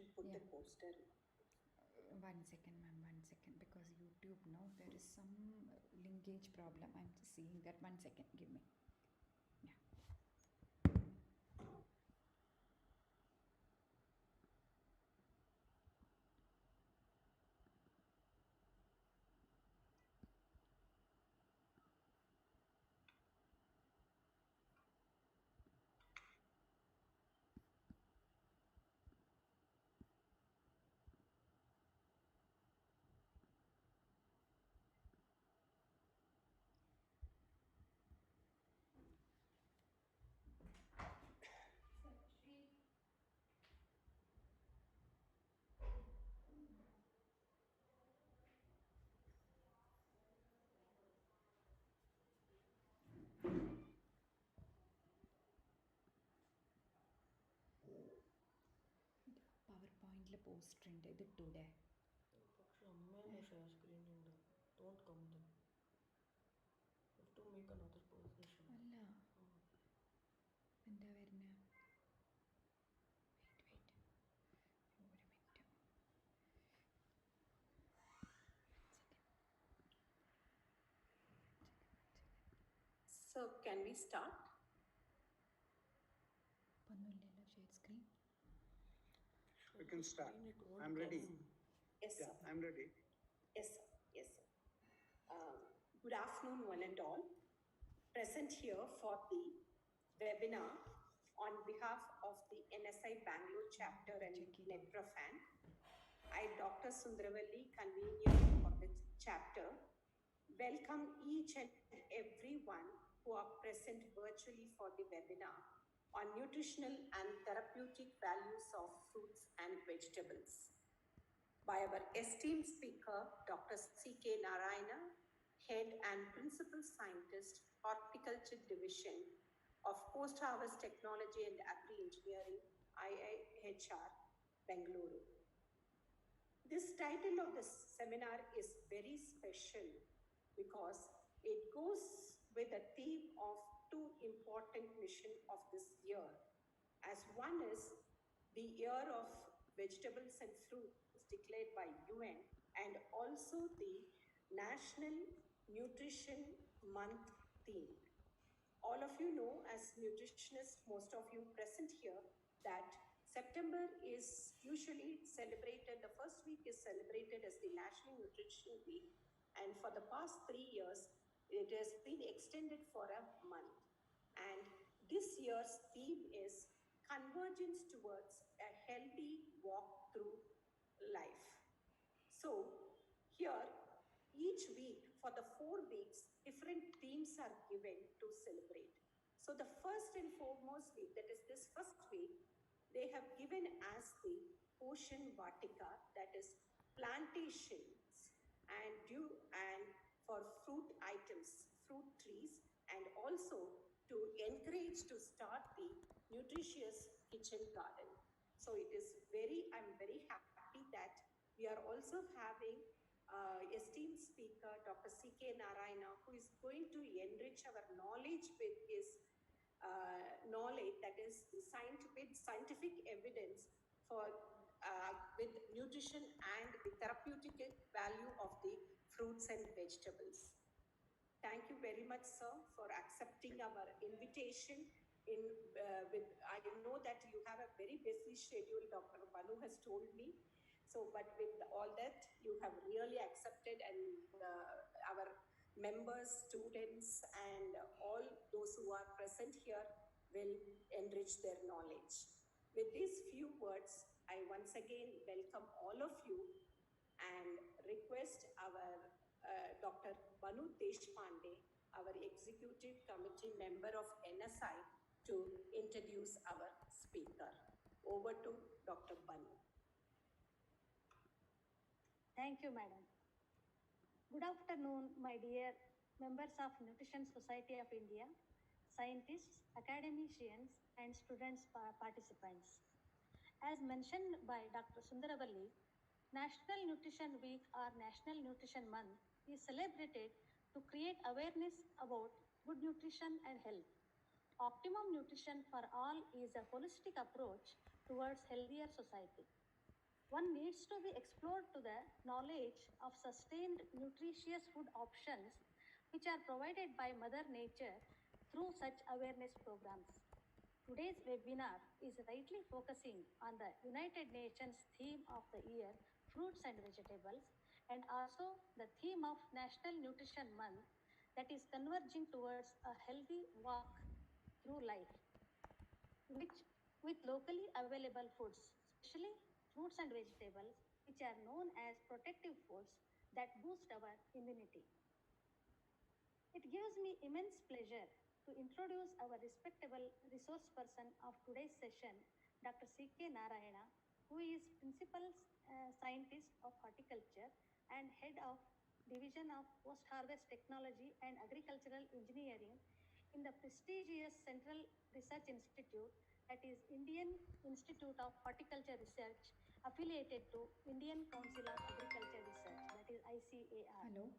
should put the poster. One second, ma'am, 1 second. Because YouTube now, there is some linkage problem. I'm just seeing that. 1 second, give me. Yeah. PowerPoint post print it today. പക്ഷെ അമ്മേനെ share screen ഉണ്ട്. Don't come then. You have to make another position. അല്ല എന്താ വരുന്നേ? Wait ഒരു minute. So can we start? ഒന്നുമില്ലല്ലോ share screen. We can start. I'm ready. Yes, sir. Yeah, I'm ready. Yes, sir. Yes, sir. Good afternoon, one and all. Present here for the webinar on behalf of the NSI Bangalore chapter and Neprofan. I, Dr. Sundravalli, convener of the chapter, welcome each and everyone who are present virtually for the webinar on nutritional and therapeutic values of fruits and vegetables by our esteemed speaker, Dr.C.K.Narayana, Head and Principal Scientist, Horticulture Division of Post-Harvest Technology and Agri Engineering, IIHR, Bengaluru. This title of the seminar is very special because it goes with the theme of two important missions of this year. As one is the year of vegetables and fruits declared by UN, and also the National Nutrition Month theme. All of you know, as nutritionists, most of you present here, that September is usually celebrated, the first week is celebrated as the National Nutrition Week, and for the past 3 years, it has been extended for a month. And this year's theme is Convergence Towards a Healthy Walk Through Life. So here, each week, for the 4 weeks, different themes are given to celebrate. So the first and foremost week, that is this first week, they have given as the Ocean Vatika, that is plantations and for fruit items, fruit trees, and also to encourage to start the nutritious kitchen garden. So it is I'm very happy that we are also having esteemed speaker, Dr.C.K.Narayana, who is going to enrich our knowledge with his knowledge, that is with scientific evidence for with nutrition and the therapeutic value of the fruits and vegetables. Thank you very much, sir, for accepting our invitation. I know that you have a very busy schedule, Dr. Banu has told me. So, but with all that, you have really accepted, and our members, students, and all those who are present here will enrich their knowledge. With these few words, I once again welcome all of you and request our Dr. Banu Deshpande, our Executive Committee member of NSI, to introduce our speaker. Over to Dr. Banu. Thank you, Madam. Good afternoon, my dear members of Nutrition Society of India, scientists, academicians, and students participants. As mentioned by Dr. Sundravalli, National Nutrition Week or National Nutrition Month is celebrated to create awareness about good nutrition and health. Optimum nutrition for all is a holistic approach towards healthier society. One needs to be explored to the knowledge of sustained nutritious food options which are provided by Mother Nature through such awareness programs. Today's webinar is rightly focusing on the United Nations theme of the year, fruits and vegetables, and also the theme of National Nutrition Month that is converging towards a healthy walk through life, which with locally available foods, especially fruits and vegetables, which are known as protective foods that boost our immunity. It gives me immense pleasure to introduce our respectable resource person of today's session, Dr. C.K.Narayana, who is Principal Scientist of Horticulture and Head of Division of Post-Harvest Technology and Agricultural Engineering in the prestigious Central Research Institute, that is Indian Institute of Horticulture Research, affiliated to Indian Council of Agriculture Research, that is ICAR. Hello.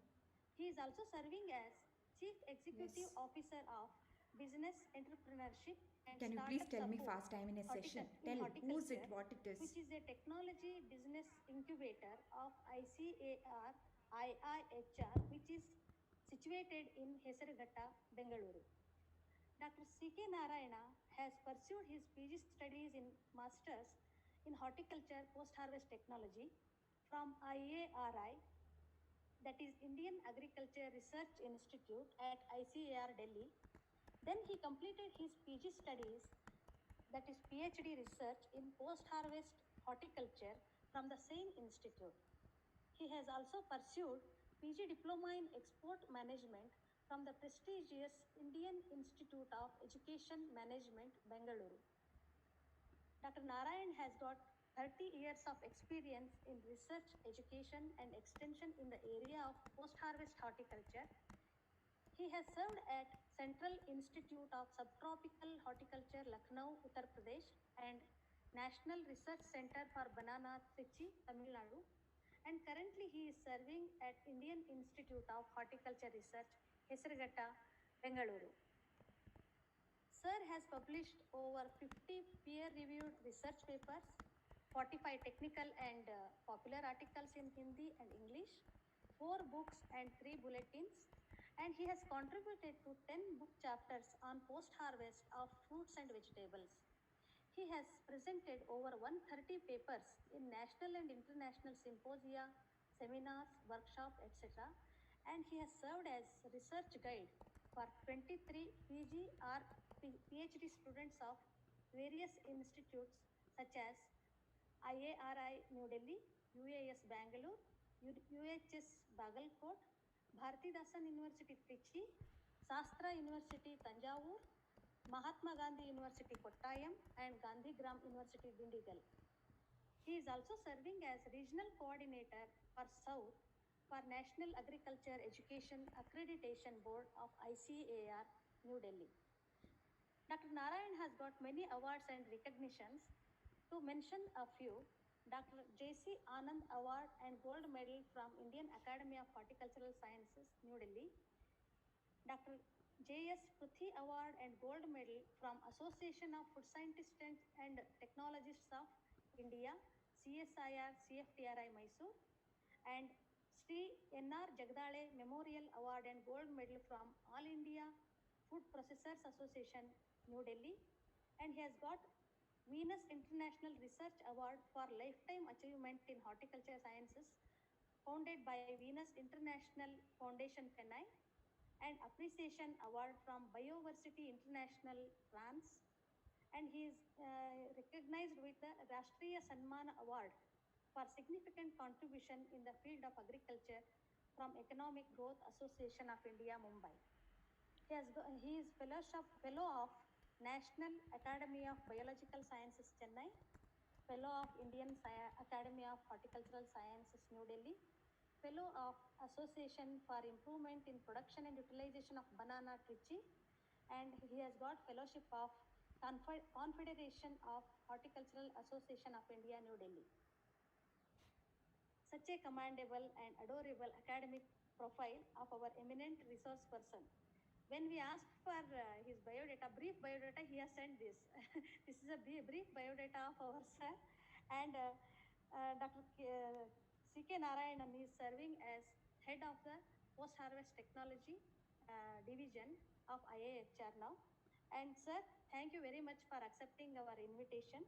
He is also serving as Chief Executive Yes. Officer of Business Entrepreneurship and Can you Startup please tell me Support fast? I'm in a session. in Tell who's it, Horticulture, what it is. which is a technology business incubator of ICAR IIHR, which is situated in Hesarghata, Bengaluru. Dr. C.K. Narayana has pursued his PG studies in Masters in Horticulture Post-Harvest Technology from IARI, that is Indian Agriculture Research Institute at ICAR Delhi. Then he completed his PG studies, that is PhD research in post-harvest horticulture from the same institute. He has also pursued PG diploma in export management from the prestigious Indian Institute of Education Management, Bengaluru. Dr. Narayan has got 30 years of experience in research, education and extension in the area of post-harvest horticulture. He has served at Central Institute of Subtropical Horticulture, Lucknow, Uttar Pradesh, and National Research Center for Banana, Trichy, Tamil Nadu. And currently he is serving at Indian Institute of Horticulture Research, Hesarghata, Bengaluru. Sir has published over 50 peer-reviewed research papers, 45 technical and popular articles in Hindi and English, 4 books and 3 bulletins, and he has contributed to 10 book chapters on post-harvest of fruits and vegetables. He has presented over 130 papers in national and international symposia, seminars, workshops, etc. And he has served as research guide for 23 PG or PhD students of various institutes such as IARI New Delhi, UAS Bangalore, UHS Bagalkot, Bharatidasan University Trichy, Sastra University Tanjavur, Mahatma Gandhi University Kottayam and Gandhigram University Dindigul. He is also serving as regional coordinator for South for National Agriculture Education Accreditation Board of ICAR, New Delhi. Dr. Narayan has got many awards and recognitions. To mention a few, Dr. J.C. Anand Award and Gold Medal from Indian Academy of Horticultural Sciences, New Delhi. Dr. J.S. Pruthi Award and Gold Medal from Association of Food Scientists and Technologists of India, CSIR, CFTRI Mysore, and Sri N.R. Jagdale Memorial Award and Gold Medal from All India Food Processors Association, New Delhi, and he has got Venus International Research Award for Lifetime Achievement in Horticulture Sciences, founded by Venus International Foundation, Chennai, and Appreciation Award from Bioversity International, France, and he is recognized with the Rashtriya Sanman Award for significant contribution in the field of agriculture from Economic Growth Association of India, Mumbai. He is fellow of National Academy of Biological Sciences, Chennai, fellow of Indian Academy of Horticultural Sciences, New Delhi, fellow of Association for Improvement in Production and Utilization of Banana, Trichy, and he has got fellowship of Confederation of Horticultural Association of India, New Delhi. Such a commendable and adorable academic profile of our eminent resource person. When we asked for his biodata, brief biodata, he has sent this. This is a brief biodata of our sir, and Dr. C.K.Narayana is serving as head of the post-harvest technology division of IIHR now. And sir, thank you very much for accepting our invitation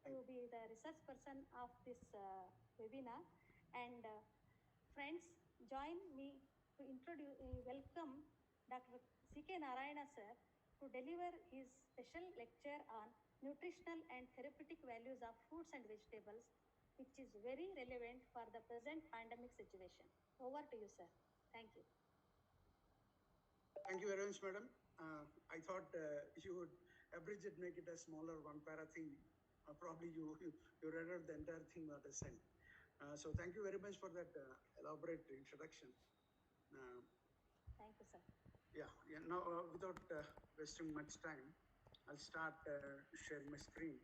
to be the research person of this webinar. And friends, join me to introduce, welcome Dr. C.K.Narayana sir to deliver his special lecture on nutritional and therapeutic values of fruits and vegetables, which is very relevant for the present pandemic situation. Over to you, sir. Thank you. Thank you very much, madam. I thought you would abridge it, make it a smaller one-para thing. Probably you read out the entire thing what I sent. So thank you very much for that elaborate introduction. Thank you, sir. Yeah. Now, without wasting much time, I'll start sharing my screen.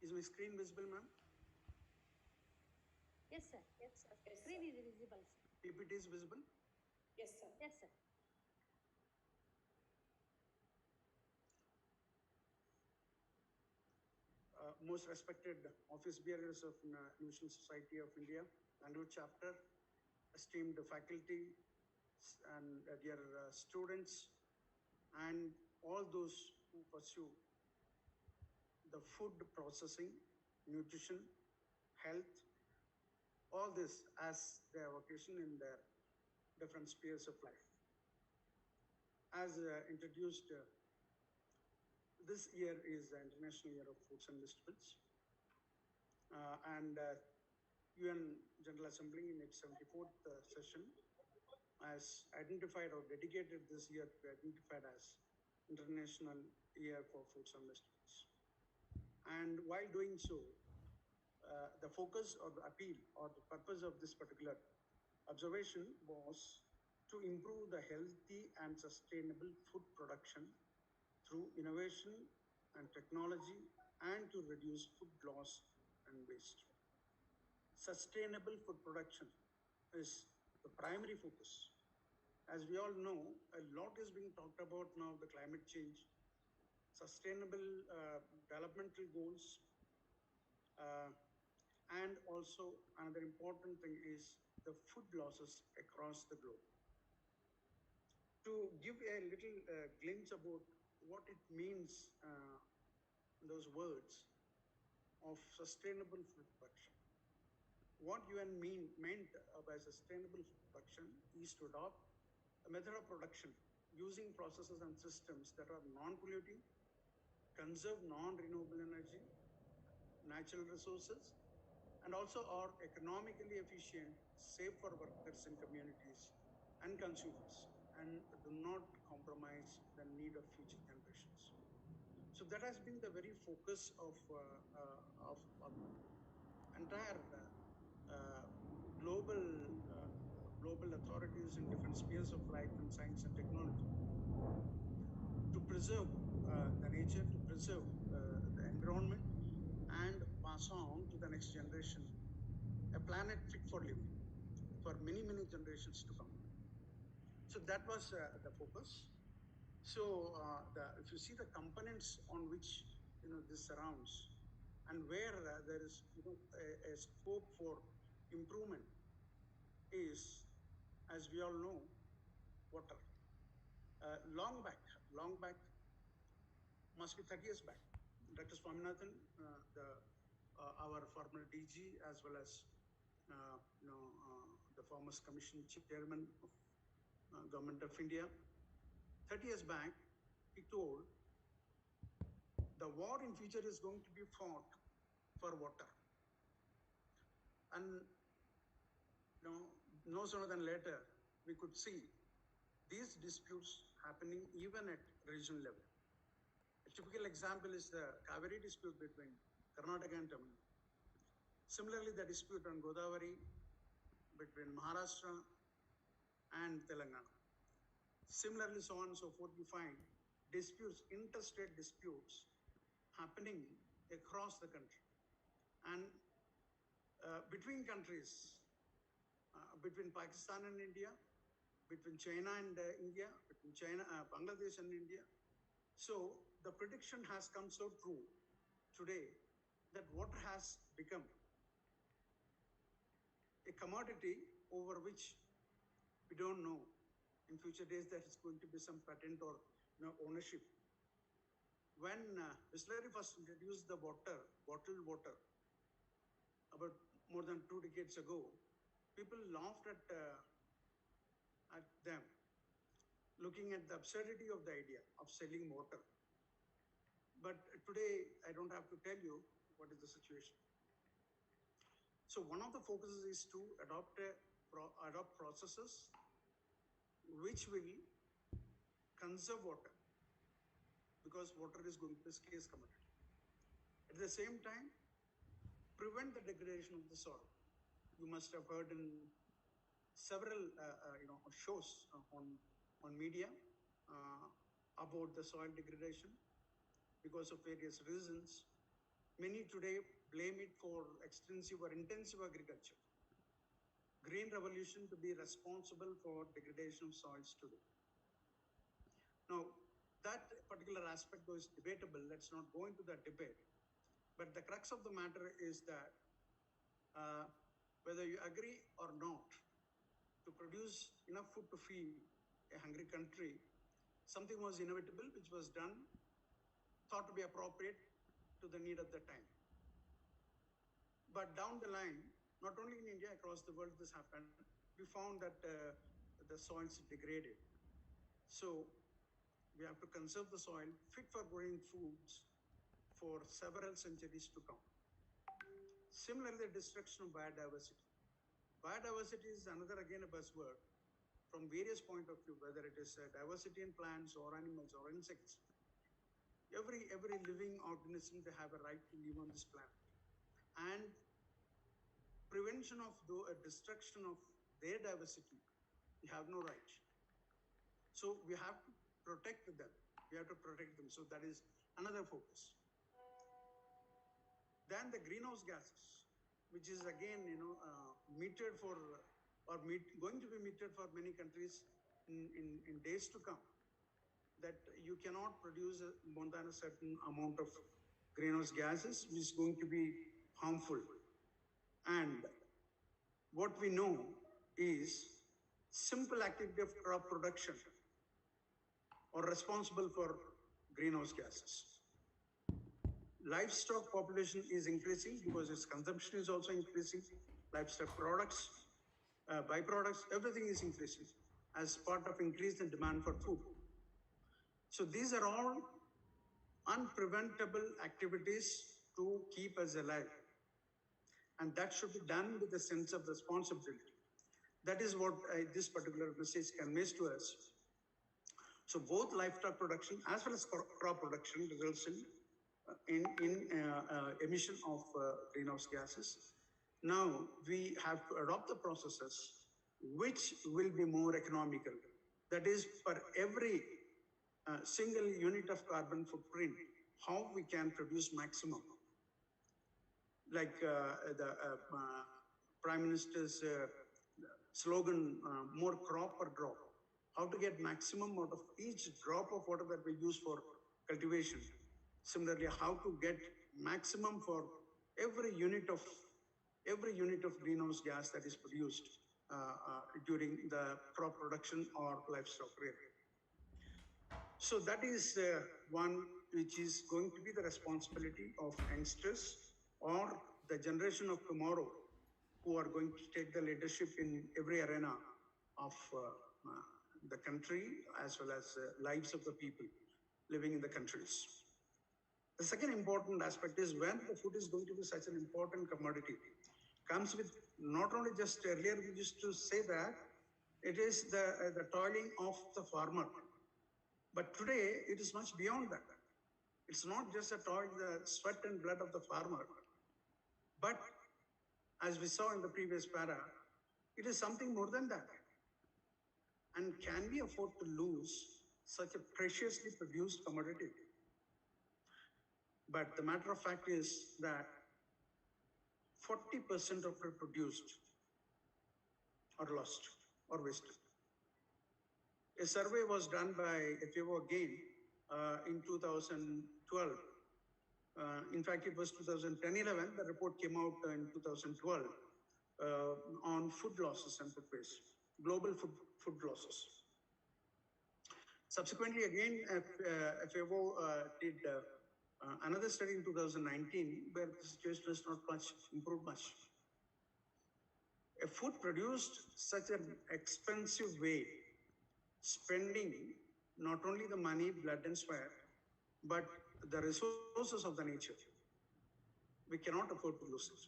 Is my screen visible, ma'am? Yes, sir. Yes, sir. Yes, Screen sir. is visible, sir. PPT is visible? Yes, sir. Yes, sir. Most respected office bearers of Nutritional Society of India, Bengaluru chapter, esteemed faculty and dear students, and all those who pursue the food processing, nutrition, health, all this as their vocation in their different spheres of life. As introduced, this year is the International Year of Fruits and Vegetables. And UN General Assembly in its 74th session has identified or dedicated this year to be identified as International Year for Fruits and Vegetables. And while doing so, the focus or the appeal or the purpose of this particular observation was to improve the healthy and sustainable food production through innovation and technology and to reduce food loss and waste. Sustainable food production is the primary focus. As we all know, a lot is being talked about now, the climate change, sustainable developmental goals, and also another important thing is the food losses across the globe. To give a little glimpse about what it means, those words of sustainable food production. What UN meant by sustainable food production is to adopt a method of production using processes and systems that are non-polluting, conserve non-renewable energy, natural resources, and also are economically efficient, safe for workers in communities and consumers, and do not compromise the need of future generations. So that has been the very focus of entire global authorities in different spheres of life and science and technology to preserve the nature, to preserve the environment, and pass on to the next generation a planet fit for living for many, many generations to come. So that was the focus. So if you see the components on which this surrounds, and where there is a scope for improvement is, as we all know, water. Long back, must be 30 years back. Dr. Swaminathan, our former DG, as well as the Farmers Commission chairman of Government of India, 30 years back, he told the war in future is going to be fought for water. And no sooner than later, we could see these disputes happening even at regional level. A typical example is the Kaveri dispute between Karnataka and Tamil Nadu. Similarly, the dispute on Godavari between Maharashtra and Telangana. Similarly, so on and so forth, you find disputes, interstate disputes happening across the country. And between countries, between Pakistan and India, between China and India, between China, Bangladesh and India. So the prediction has come so true today that water has become a commodity over which we don't know in future days that it's going to be some patent or ownership. When Bisleri first introduced the water, bottled water, about more than 2 decades ago, people laughed at them, looking at the absurdity of the idea of selling water. But today, I don't have to tell you what is the situation. So one of the focuses is to adopt processes which will conserve water, because water is going to be a scarce commodity. At the same time, prevent the degradation of the soil. You must have heard in several shows on media about the soil degradation because of various reasons. Many today blame it for extensive or intensive agriculture. Green revolution to be responsible for degradation of soils today. Now, that particular aspect is debatable. Let's not go into that debate. But the crux of the matter is that whether you agree or not, to produce enough food to feed a hungry country, something was inevitable, which was done, thought to be appropriate to the need of the time. But down the line, not only in India, across the world this happened, we found that the soils degraded. So we have to conserve the soil fit for growing foods for several centuries to come. Similarly, the destruction of biodiversity. Biodiversity is another, again, a buzzword from various point of view, whether it is diversity in plants or animals or insects. Every living organism, they have a right to live on this planet. And prevention of destruction of their diversity, we have no right. So we have to protect them. We have to protect them. So that is another focus. Then the greenhouse gases, which is again, metered for, going to be metered for many countries in days to come, that you cannot produce more than a certain amount of greenhouse gases, which is going to be harmful. And what we know is simple activity of crop production are responsible for greenhouse gases. Livestock population is increasing because its consumption is also increasing. Livestock products, byproducts, everything is increasing as part of increase in demand for food. So these are all unpreventable activities to keep us alive. And that should be done with a sense of responsibility. That is what this particular message conveys to us. So both livestock production as well as crop production results in emission of greenhouse gases. Now we have to adopt the processes which will be more economical. That is, for every single unit of carbon footprint, how we can produce maximum. Like the Prime Minister's slogan, more crop per drop. How to get maximum out of each drop of water that we use for cultivation. Similarly, how to get maximum for every unit of greenhouse gas that is produced during the crop production or livestock rearing. So that is one which is going to be the responsibility of youngsters or the generation of tomorrow who are going to take the leadership in every arena of the country as well as lives of the people living in the countries. The second important aspect is when the food is going to be such an important commodity, comes with not only just earlier we used to say that it is the toiling of the farmer, but today it is much beyond that. It's not just the sweat and blood of the farmer, but as we saw in the previous para, it is something more than that. And can we afford to lose such a preciously produced commodity? But the matter of fact is that 40% of it produced are lost or wasted. A survey was done by FAO again in 2012. In fact, it was 2010-11. The report came out in 2012 on food losses and food waste, global food losses. Subsequently, again, FAO did another study in 2019 where the situation has not much improved much. A food produced such an expensive way, spending not only the money, blood and sweat, but the resources of the nature. We cannot afford to lose it.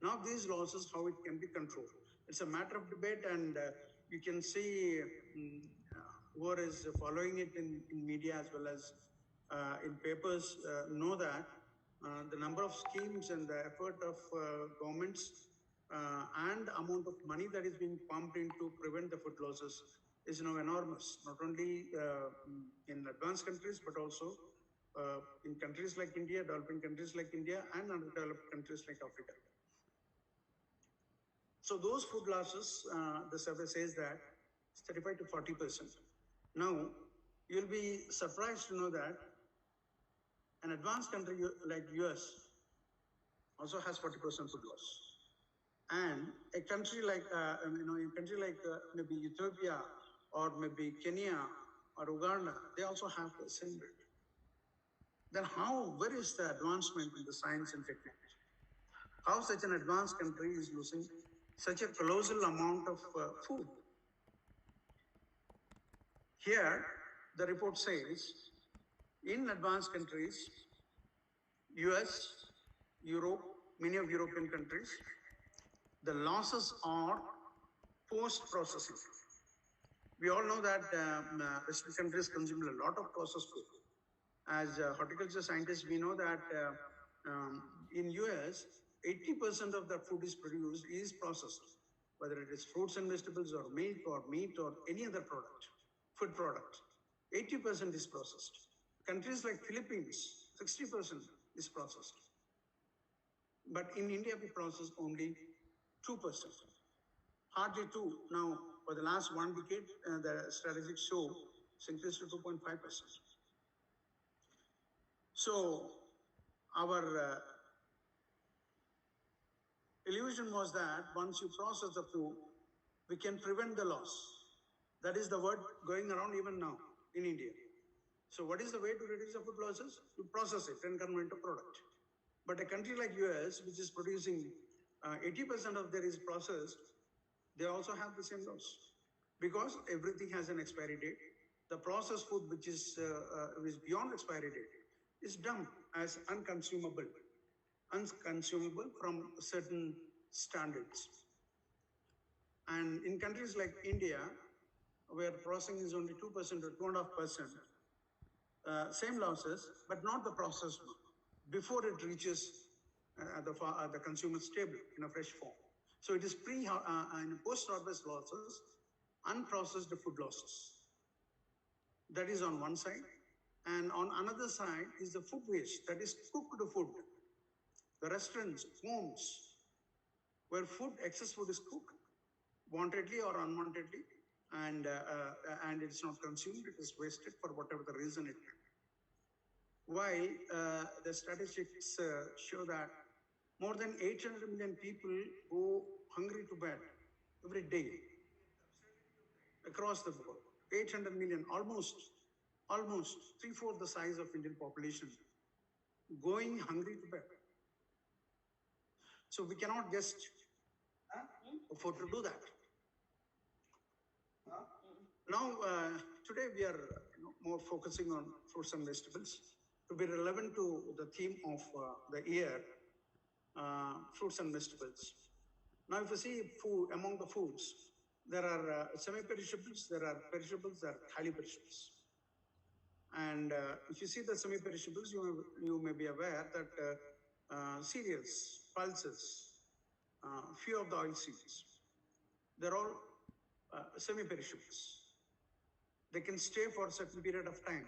Now these losses, how it can be controlled. It's a matter of debate, and you can see who is following it in media as well as in papers know that the number of schemes and the effort of governments and amount of money that is being pumped in to prevent the food losses is now enormous, not only in advanced countries, but also in countries like India, developing countries like India, and underdeveloped countries like Africa. So those food losses, the survey says that it's 35 to 40%. Now, you'll be surprised to know that an advanced country like US also has 40% food loss. And a country like, maybe Ethiopia or maybe Kenya or Uganda, they also have the same rate. Then where is the advancement in the science and technology? How such an advanced country is losing such a colossal amount of food? Here, the report says, in advanced countries, US, Europe, many of European countries, the losses are post-processing. We all know that Western countries consume a lot of processed food. As horticulture scientists, we know that in US, 80% of the food is produced is processed, whether it is fruits and vegetables or milk or meat or any other product, food product. 80% is processed. Countries like Philippines, 60% is processed. But in India, we process only 2%. Hardly 2. Now, for the last 1 decade, the statistics show it's increased to 2.5%. So, our illusion was that once you process the food, we can prevent the loss. That is the word going around even now in India. So what is the way to reduce the food losses? To process it and convert it to product. But a country like US, which is producing 80% of their is processed, they also have the same loss. Because everything has an expiry date. The processed food which is beyond expiry date is dumped as unconsumable from certain standards. And in countries like India, where processing is only 2% or 2.5%, same losses, but not the processed one, before it reaches the consumer's table in a fresh form. So it is and post-harvest losses, unprocessed food losses. That is on one side. And on another side is the food waste, that is cooked food. The restaurants, homes, where excess food is cooked, wantedly or unwantedly, and it's not consumed, it is wasted for whatever the reason it may be. While the statistics show that more than 800 million people go hungry to bed every day across the world. 800 million, almost 3/4 the size of Indian population going hungry to bed. So we cannot just afford to do that. Now, today we are more focusing on fruits and vegetables to be relevant to the theme of the year, fruits and vegetables. Now, if you see food, among the foods, there are semi-perishables, there are perishables, there are highly perishables. And if you see the semi-perishables, you may be aware that cereals, pulses, few of the oil seeds, they're all semi-perishables. They can stay for a certain period of time,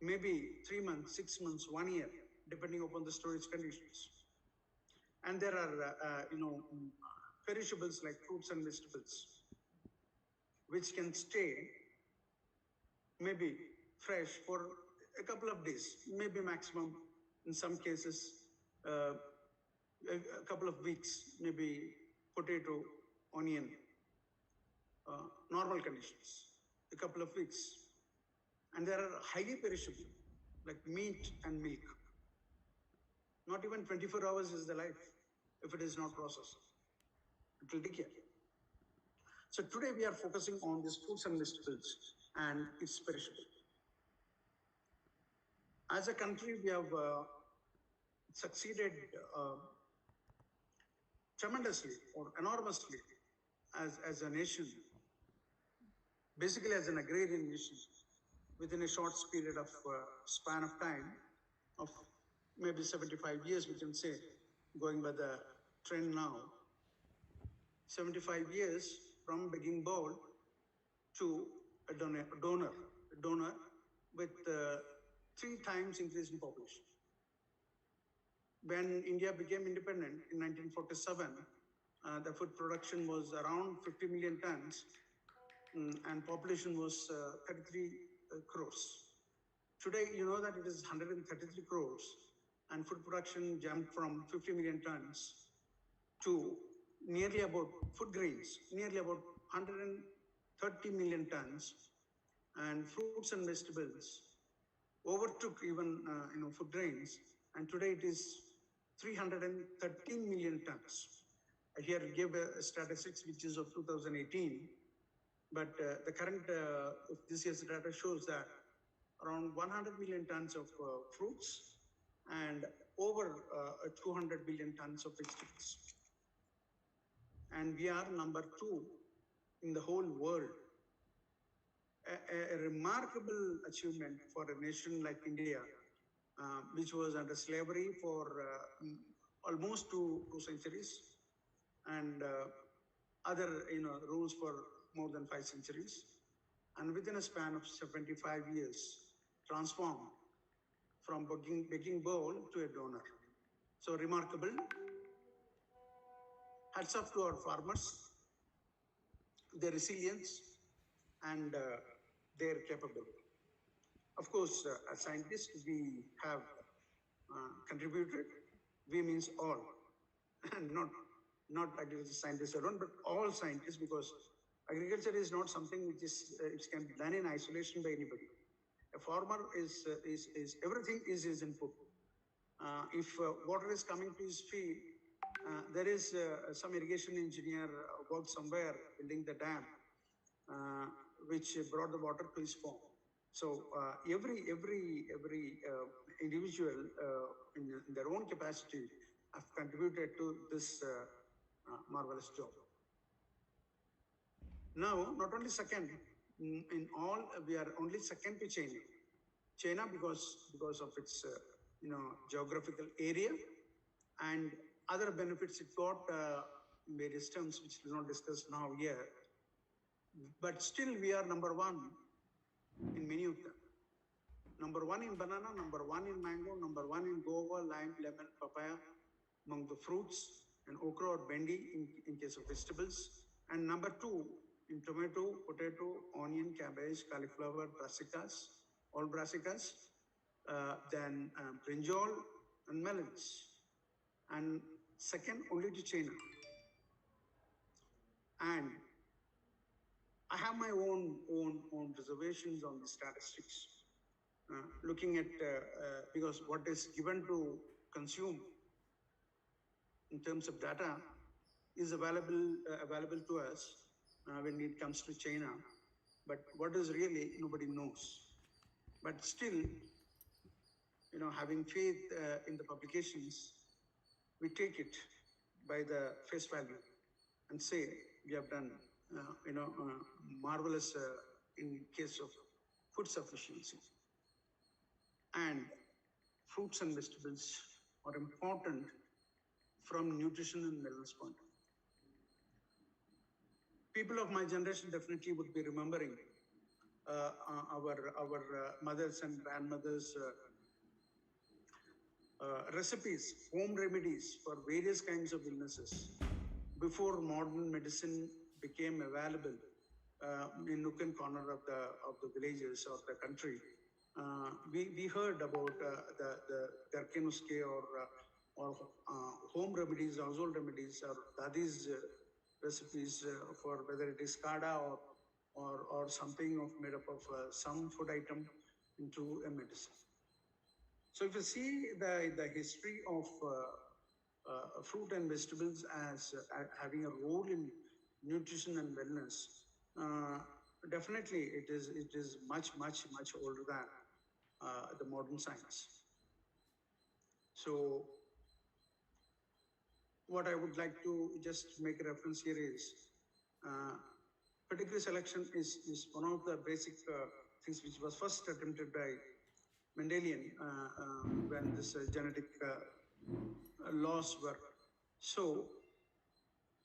maybe 3 months, 6 months, 1 year, depending upon the storage conditions. And there are, perishables like fruits and vegetables, which can stay maybe fresh for a couple of days, maybe maximum in some cases a couple of weeks, maybe potato, onion, normal conditions, a couple of weeks. And they are highly perishable, like meat and milk. Not even 24 hours is the life if it is not processed. It will decay. So today we are focusing on these fruits and vegetables and its perishable. As a country, we have succeeded tremendously or enormously as a nation, basically as an agrarian nation, within a short period of span of time of maybe 75 years, we can say, going by the trend now. 75 years from begging bowl to a donor with 3 times increase in population. When India became independent in 1947, the food production was around 50 million tons and population was 33 crores. Today, you know that it is 133 crores and food production jumped from 50 million tons to nearly about food grains, nearly about 130 million tons, and fruits and vegetables overtook even food grains, and today it is 313 million tons. Here I give statistics which is of 2018, but the current this year's data shows that around 100 million tons of fruits and over 200 billion tons of vegetables. And we are number 2 in the whole world. A remarkable achievement for a nation like India, which was under slavery for almost two centuries, and other rules for more than 5 centuries, and within a span of 75 years, transformed from begging bowl to a donor. So remarkable. Hats off to our farmers, their resilience, and their capability. Of course, as scientists, we have contributed. We means all, and not agriculture scientists alone, but all scientists, because agriculture is not something which is it can be done in isolation by anybody. A farmer is everything is his input. If water is coming to his field, there is some irrigation engineer worked somewhere building the dam, which brought the water to his farm. So every individual in their own capacity have contributed to this marvelous job. Now, not only second in all, we are only second to China. China because of its geographical area and other benefits it got in various terms which we will not discuss now here. But still we are number 1 in many of them. Number 1 in banana, number 1 in mango, number 1 in guava, lime, lemon, papaya among the fruits, and okra or bendi in case of vegetables, and number 2 in tomato, potato, onion, cabbage, cauliflower, brassicas, all brassicas, then brinjal and melons, and second only to China. And I have my own reservations on the statistics, looking at because what is given to consume in terms of data is available to us when it comes to China, but what is really nobody knows. But still, having faith in the publications, we take it by the face value and say we have done marvelous in case of food sufficiency. And fruits and vegetables are important from nutrition and wellness point of view. People of my generation definitely would be remembering our mothers and grandmothers' recipes, home remedies for various kinds of illnesses before modern medicine became available in nook and corner of the villages or the country, we heard about the Garkenuske or home remedies, household remedies, or daddy's recipes for whether it is kada or something made up of some food item into a medicine. So if you see the history of fruit and vegetables as having a role in nutrition and wellness, definitely it is much older than the modern science. So what I would like to just make a reference here is pedigree selection is one of the basic things which was first attempted by Mendelian when this genetic laws were. So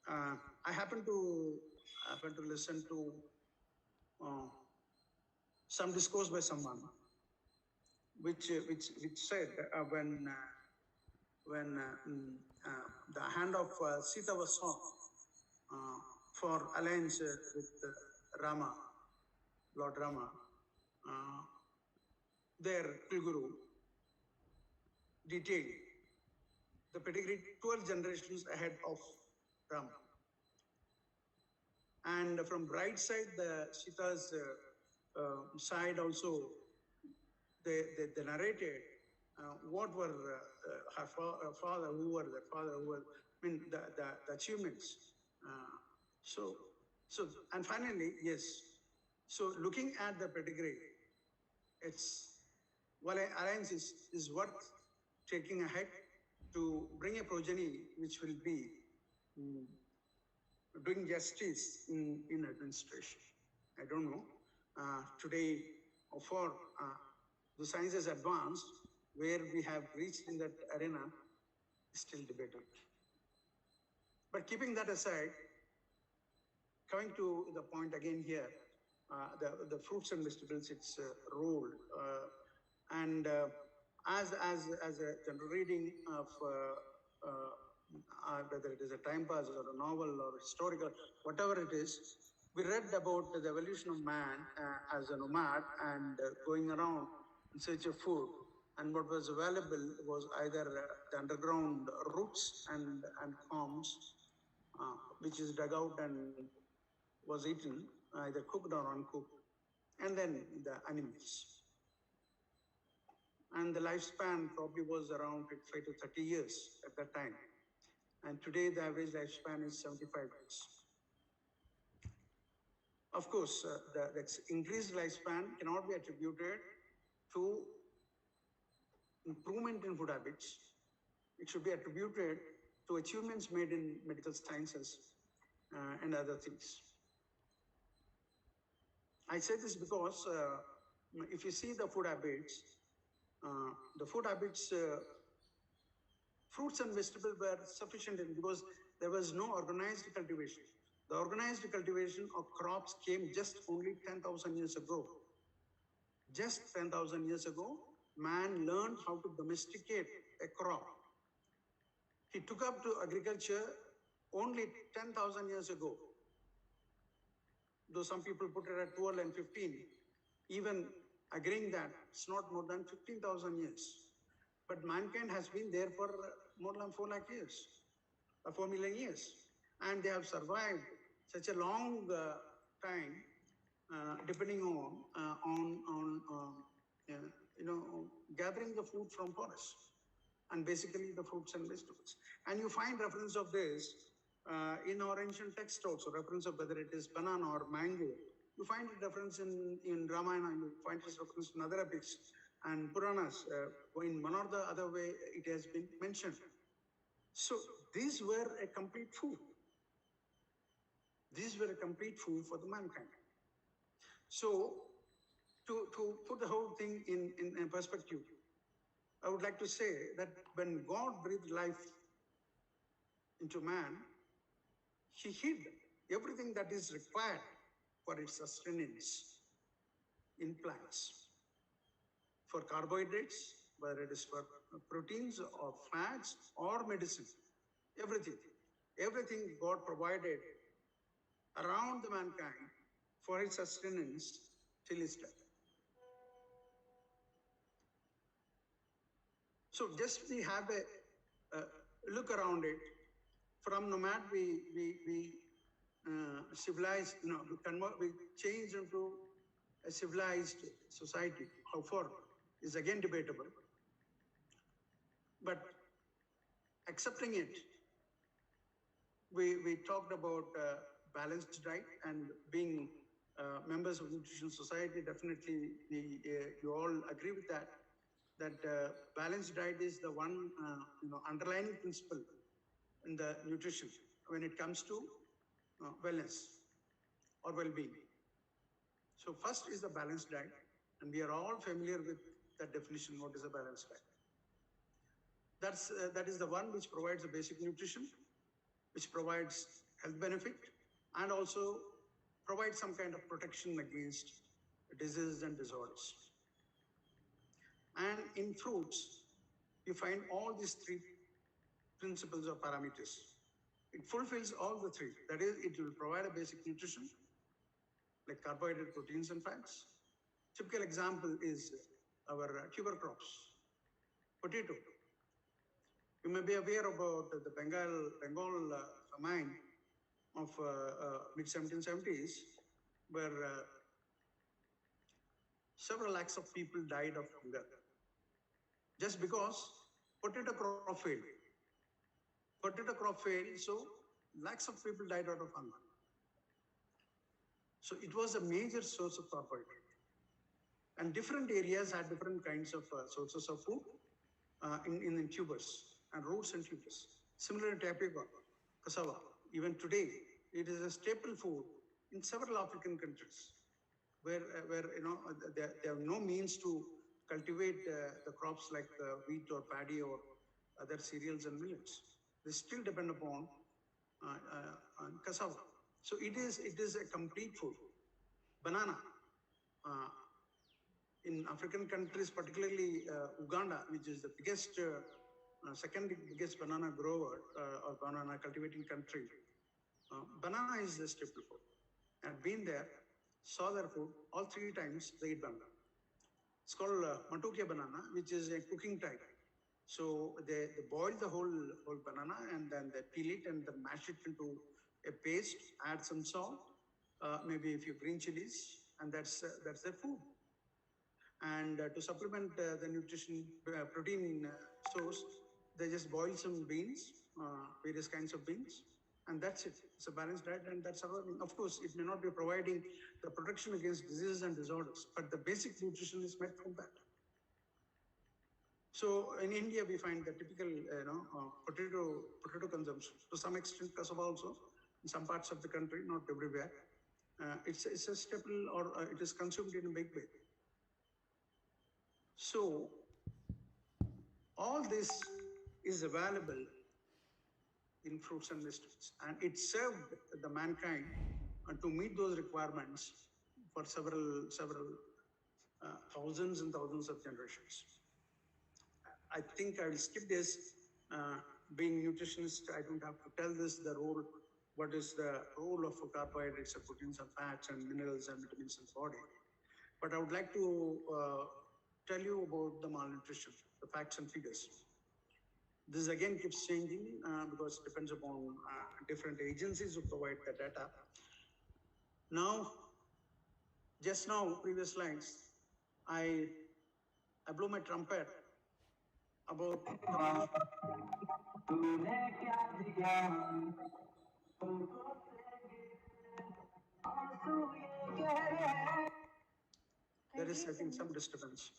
I happen to listen to some discourse by someone which said when the hand of Sita was sought for alliance with Rama, Lord Rama, their Kulguru detailed the pedigree 12 generations ahead of Rama. And from bride side, the Sita's side also, they narrated what were her father, who were their father, who were, I mean, the achievements. So, and finally, yes. So looking at the pedigree, it's, well, alliance is worth taking ahead to bring a progeny which will be doing justice in administration. I don't know. Today, for the science has advanced, where we have reached in that arena is still debated. But keeping that aside, coming to the point again here, the fruits and vegetables, its role, and as a general reading of whether it is a time pass or a novel or historical, whatever it is, we read about the evolution of man as a nomad and going around in search of food. And what was available was either the underground roots and corms, which is dug out and was eaten, either cooked or uncooked, and then the animals. And the lifespan probably was around 25 to 30 years at that time. And today the average lifespan is 75 years. Of course, the increased lifespan cannot be attributed to improvement in food habits. It should be attributed to achievements made in medical sciences and other things. I say this because if you see the food habits, fruits and vegetables were sufficient because there was no organized cultivation. The organized cultivation of crops came just only 10,000 years ago. Just 10,000 years ago, man learned how to domesticate a crop. He took up to agriculture only 10,000 years ago. Though some people put it at 12 and 15, even agreeing that it's not more than 15,000 years. But mankind has been there for more than 4 lakh years, 4 million years. And they have survived such a long time, depending on gathering the food from forests, and basically the fruits and vegetables. And you find reference of this in our ancient text also, reference of whether it is banana or mango. You find a reference in Ramayana, you find this reference in other epics and Puranas. In one or the other way, it has been mentioned. So these were a complete food. These were a complete food for the mankind. So to put the whole thing in perspective, I would like to say that when God breathed life into man, he hid everything that is required for its sustenance in plants. For carbohydrates, whether it is for proteins or fats or medicine, everything God provided around the mankind for its sustenance till its death. So just we have a look around it. From nomad, we civilized, we changed into a civilized society. How far is again debatable. But accepting it, we talked about balanced diet, and being members of Nutritional Society, definitely you all agree with that. That balanced diet is the one underlying principle in the nutrition when it comes to wellness or well-being. So first is the balanced diet, and we are all familiar with that definition. What is a balanced diet? That is the one which provides the basic nutrition, which provides health benefit, and also provides some kind of protection against diseases and disorders. And in fruits, you find all these three principles or parameters. It fulfills all the three. That is, it will provide a basic nutrition, like carbohydrate, proteins, and fats. Typical example is our tuber crops, potato. You may be aware about the Bengal famine of mid-1770s, where several lakhs of people died of hunger just because potato crop failed. Potato crop failed, so lakhs of people died out of hunger. So it was a major source of carbohydrate. And different areas had different kinds of sources of food in tubers and roots and tubers. Similar to tapioca, cassava. Even today, it is a staple food in several African countries, where they have no means to cultivate the crops like wheat or paddy or other cereals and millets. They still depend upon cassava. So it is a complete food. Banana. In African countries, particularly Uganda, which is the biggest, second biggest banana grower or banana cultivating country, banana is the staple food. I've been there, saw their food, all three times they eat banana. It's called matukia banana, which is a cooking type. So they boil the whole banana, and then they peel it and then mash it into a paste, add some salt, maybe a few green chilies, and that's their food. And to supplement the nutrition protein source, they just boil some beans, various kinds of beans, and that's it. It's a balanced diet, and that's our. Of course, it may not be providing the protection against diseases and disorders, but the basic nutrition is met from that. So in India, we find the typical, potato consumption. To some extent, cassava also, in some parts of the country, not everywhere. It's a staple, or it is consumed in a big way. So all this is available in fruits and vegetables, and it served the mankind to meet those requirements for several thousands and thousands of generations. I think I will skip this. Being nutritionist, I don't have to tell this, what is the role of carbohydrates, proteins, and fats, and minerals and vitamins in the body. But I would like to tell you about the malnutrition, the facts and figures. This again keeps changing because it depends upon different agencies who provide the data. Now, just now, previous slides, I blew my trumpet about there is, I think, some disturbance.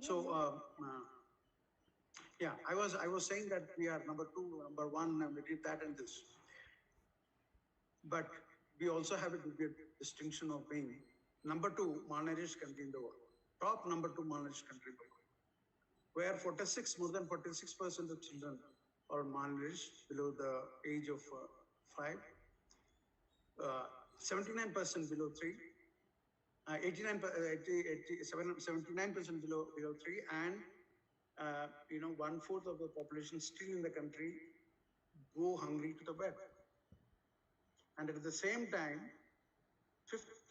So, yeah, I was saying that we are number 2, number 1, and we did that and this. But we also have a good distinction of being number 2 malnourished country in the world, top number 2 malnourished country in the world, where more than 46% of children are malnourished below the age of 5, 79% below 3, 79% below 3, and 1/4 of the population still in the country go hungry to the bed. And at the same time,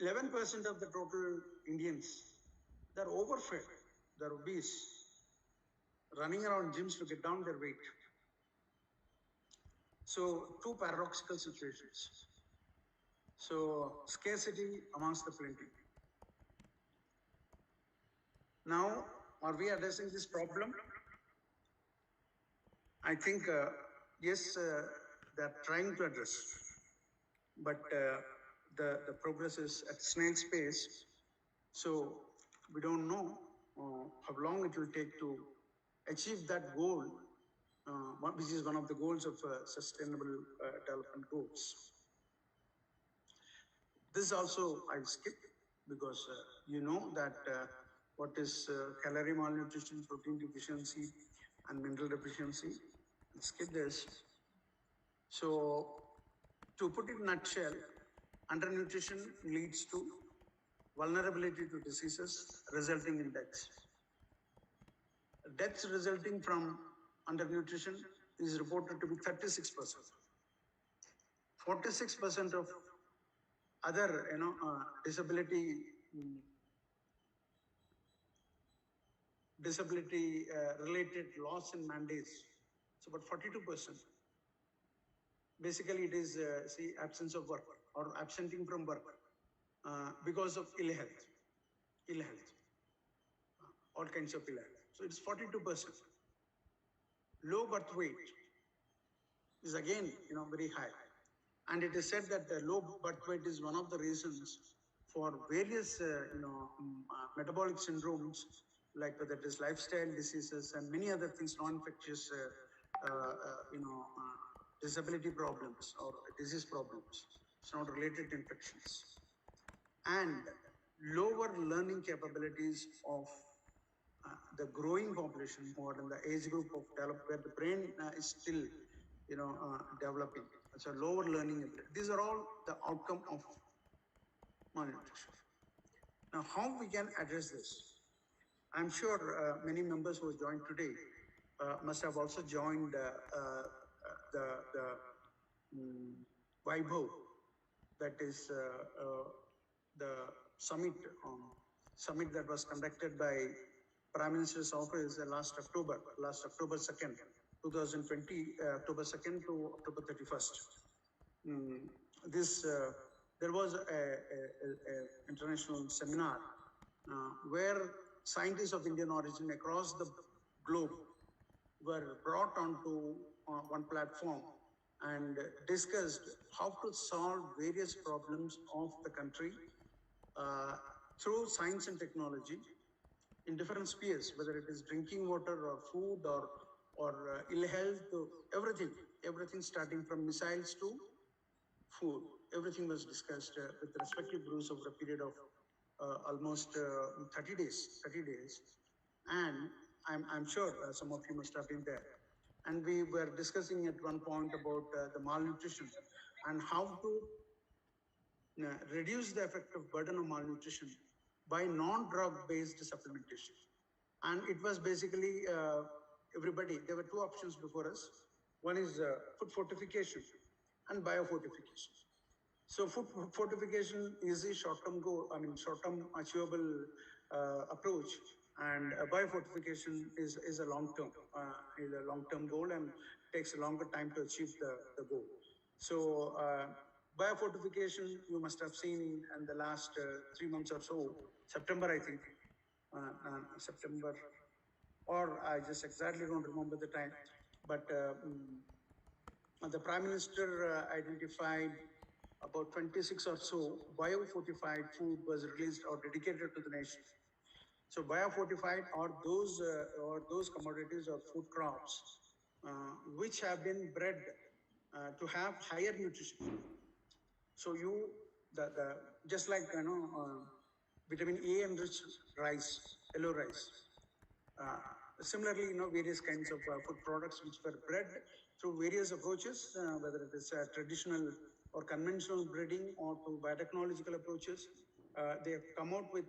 11% of the total Indians, they're overfed, they're obese, running around gyms to get down their weight. So two paradoxical situations. So scarcity amongst the plenty. Now, are we addressing this problem? I think, yes, they're trying to address, but the progress is at snail's pace. So we don't know how long it will take to achieve that goal, which is one of the goals of sustainable development goals. This also I skip because you know that what is calorie malnutrition, protein deficiency, and mineral deficiency. I'll skip this. So, to put it in a nutshell, undernutrition leads to vulnerability to diseases resulting in deaths. Deaths resulting from undernutrition is reported to be 36%. 46% of other, disability related loss in mandates. It's about 42%. Basically, it is absence of work or absenting from work because of ill health, all kinds of ill health. So it's 42%. Low birth weight is again, very high, and it is said that the low birth weight is one of the reasons for various, metabolic syndromes, like whether it is lifestyle diseases and many other things, non-infectious, disability problems or disease problems. It's not related to infections. And lower learning capabilities of the growing population who are in the age group of where the brain is still, developing. So lower learning ability. These are all the outcome of malnutrition. Now, how we can address this? I'm sure many members who joined today must have also joined the Vaibhav, that is the summit that was conducted by Prime Minister's office last October 2nd, 2020, October 2nd to October 31st. There was a international seminar where scientists of Indian origin across the globe were brought onto one platform and discussed how to solve various problems of the country through science and technology in different spheres, whether it is drinking water or food or ill health, everything starting from missiles to food. Everything was discussed with respective groups over a period of almost 30 days. And I'm sure some of you must have been there. And we were discussing at one point about the malnutrition and how to reduce the effect of burden of malnutrition by non-drug based supplementation. And it was basically there were two options before us. One is food fortification and biofortification. So food fortification is a short-term achievable approach, and biofortification is a long-term goal and takes a longer time to achieve the goal. So biofortification, you must have seen in the last 3 months or so, September, I think, September, or I just exactly don't remember the time, but the Prime Minister identified about 26 or so biofortified food was released or dedicated to the nation. So biofortified are those commodities or food crops which have been bred to have higher nutrition. So just like vitamin A enriched rice, yellow rice. Similarly, various kinds of food products which were bred through various approaches, whether it is traditional or conventional breeding or through biotechnological approaches. They have come out with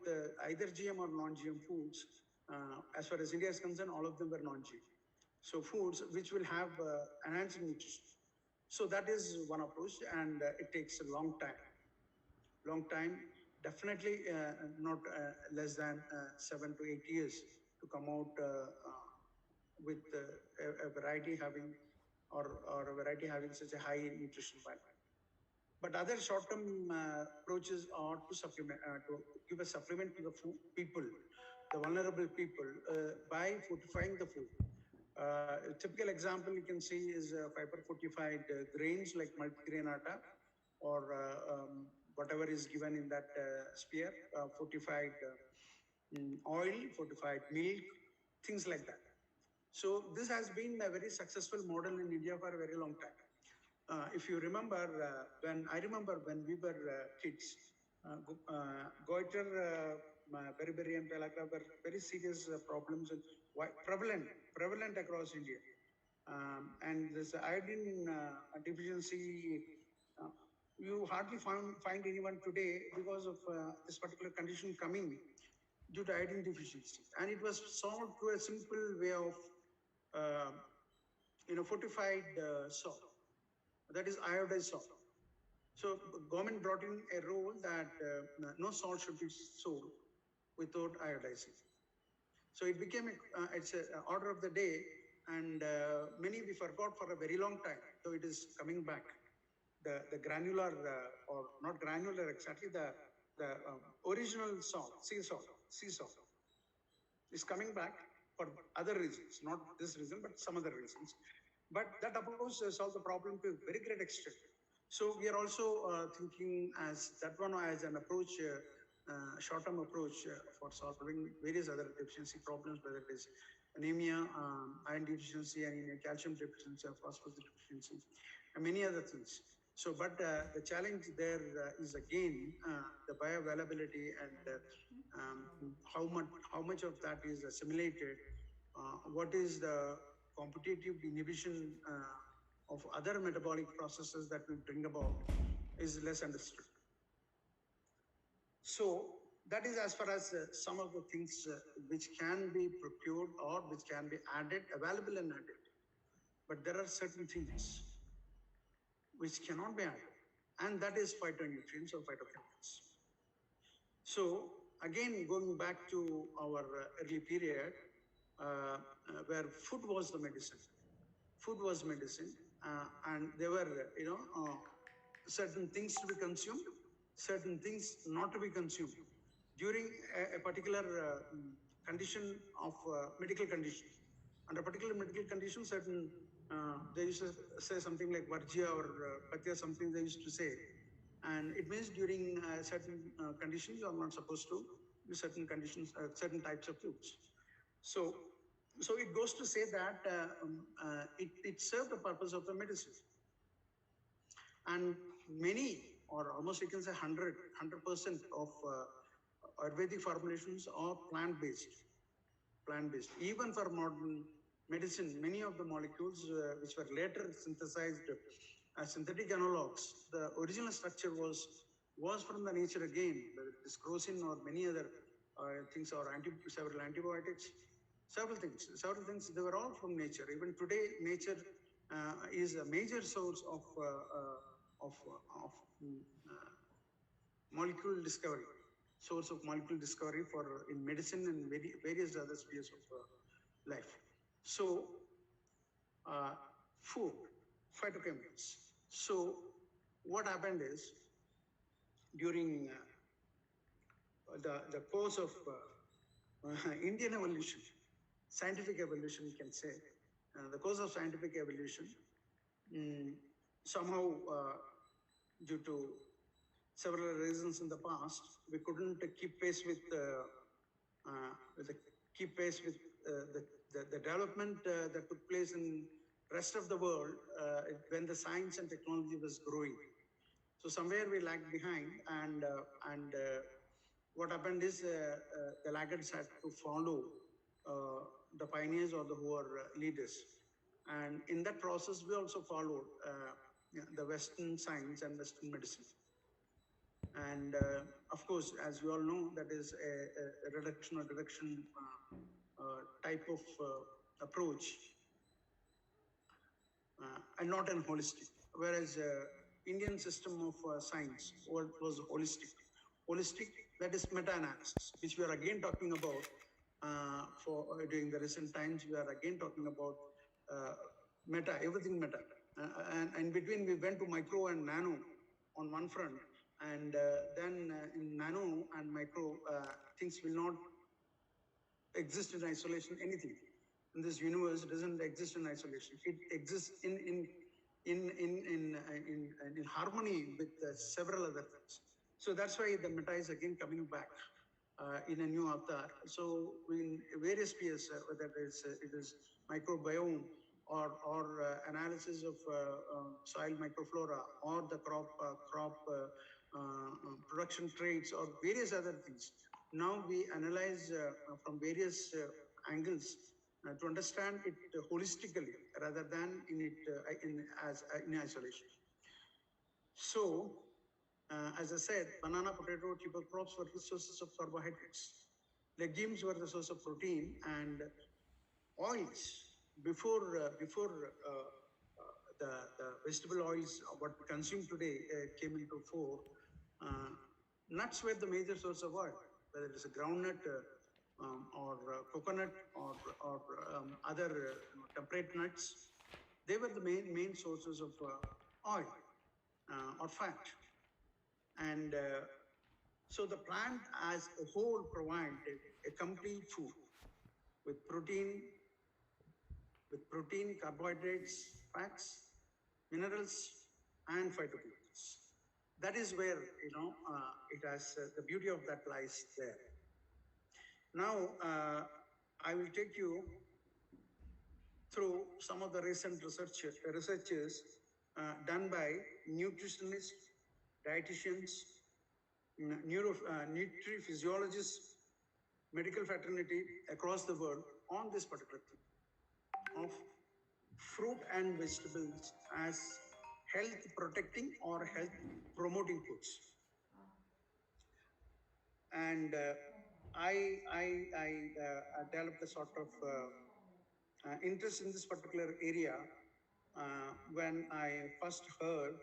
either GM or non-GM foods. As far as India is concerned, all of them were non-GM. So foods which will have enhanced nutrition. So that is one approach, and it takes a long time. definitely not less than 7 to 8 years to come out with a variety having or a variety having such a high nutritional value. But other short-term approaches are to supplement, to give a supplement to the people, the vulnerable people, by fortifying the food. A typical example you can see is fiber fortified grains like multigrain atta or whatever is given in that sphere, fortified oil, fortified milk, things like that. So this has been a very successful model in India for a very long time. If you remember, when we were kids, goiter, beriberi and pellagra were very serious problems and prevalent across India. And this iodine deficiency, you hardly find anyone today because of this particular condition coming due to iodine deficiency. And it was solved through a simple way of fortified salt, that is iodized salt. So government brought in a rule that no salt should be sold without iodizing. So it became it's an order of the day, and many we forgot for a very long time. So it is coming back. The granular or not granular exactly, the original salt, sea salt is coming back for other reasons, not this reason, but some other reasons. But that approach solved the problem to a very great extent. So we are also thinking as that one as an approach, short-term approach for solving various other deficiency problems, whether it is anemia, iron deficiency, anemia, calcium deficiency, phosphorus deficiency, and many other things. So, but the challenge there is again the bioavailability and how much of that is assimilated. What is the competitive inhibition of other metabolic processes that we bring about is less understood. So that is as far as some of the things which can be procured or which can be added, available and added. But there are certain things which cannot be added, and that is phytonutrients or phytochemicals. So again, going back to our early period, where food was the medicine. Food was medicine, and there were, certain things to be consumed, certain things not to be consumed during a particular condition of medical condition. Under particular medical condition, certain they used to say something like Varjya or Patya, something they used to say, and it means during certain conditions you are not supposed to do certain conditions, certain types of foods. So it goes to say that it served the purpose of the medicine. And many, or almost you can say 100% of Ayurvedic formulations are plant-based. Even for modern medicine, many of the molecules which were later synthesized as synthetic analogs, the original structure was from the nature again, whether it is crocin or many other things, or several antibiotics. Several things, they were all from nature. Even today, nature is a major source of molecule discovery, for in medicine and various other spheres of life. So, food, phytochemicals. So, what happened is during the course of Indian evolution, scientific evolution, you can say, the course of scientific evolution, somehow due to several reasons in the past, we couldn't keep pace with the development that took place in rest of the world when the science and technology was growing. So somewhere we lagged behind, and what happened is the laggards had to follow the pioneers or the who are leaders, and in that process we also followed the Western science and Western medicine. And of course, as you all know, that is a reduction or direction type of approach, and not an holistic. Whereas Indian system of science was holistic. holistic, that is meta-analysis, which we are again talking about during the recent times. We are again talking about meta, everything meta. And between we went to micro and nano on one front, and then in nano and micro, things will not exist in isolation. Anything in this universe doesn't exist in isolation. It exists in harmony with several other things. So that's why the meta is again coming back in a new avatar. So in various spheres, whether it is microbiome or analysis of soil microflora or the crop production traits or various other things. Now we analyze from various angles to understand it holistically rather than in isolation. So, as I said, banana, potato, tuber crops were the sources of carbohydrates. Legumes were the source of protein, and oils before the vegetable oils what we consume today came into fore. Nuts were the major source of oil, whether it is a groundnut or coconut or other temperate nuts. They were the main sources of oil or fat. And so the plant as a whole provided a complete food with protein, carbohydrates, fats, minerals, and phytochemicals. That is where it has the beauty of that lies there. Now I will take you through some of the recent researches done by nutritionists, dietitians, nutriphysiologists, medical fraternity across the world on this particular thing of fruit and vegetables as health protecting or health promoting foods. And I developed a sort of interest in this particular area when I first heard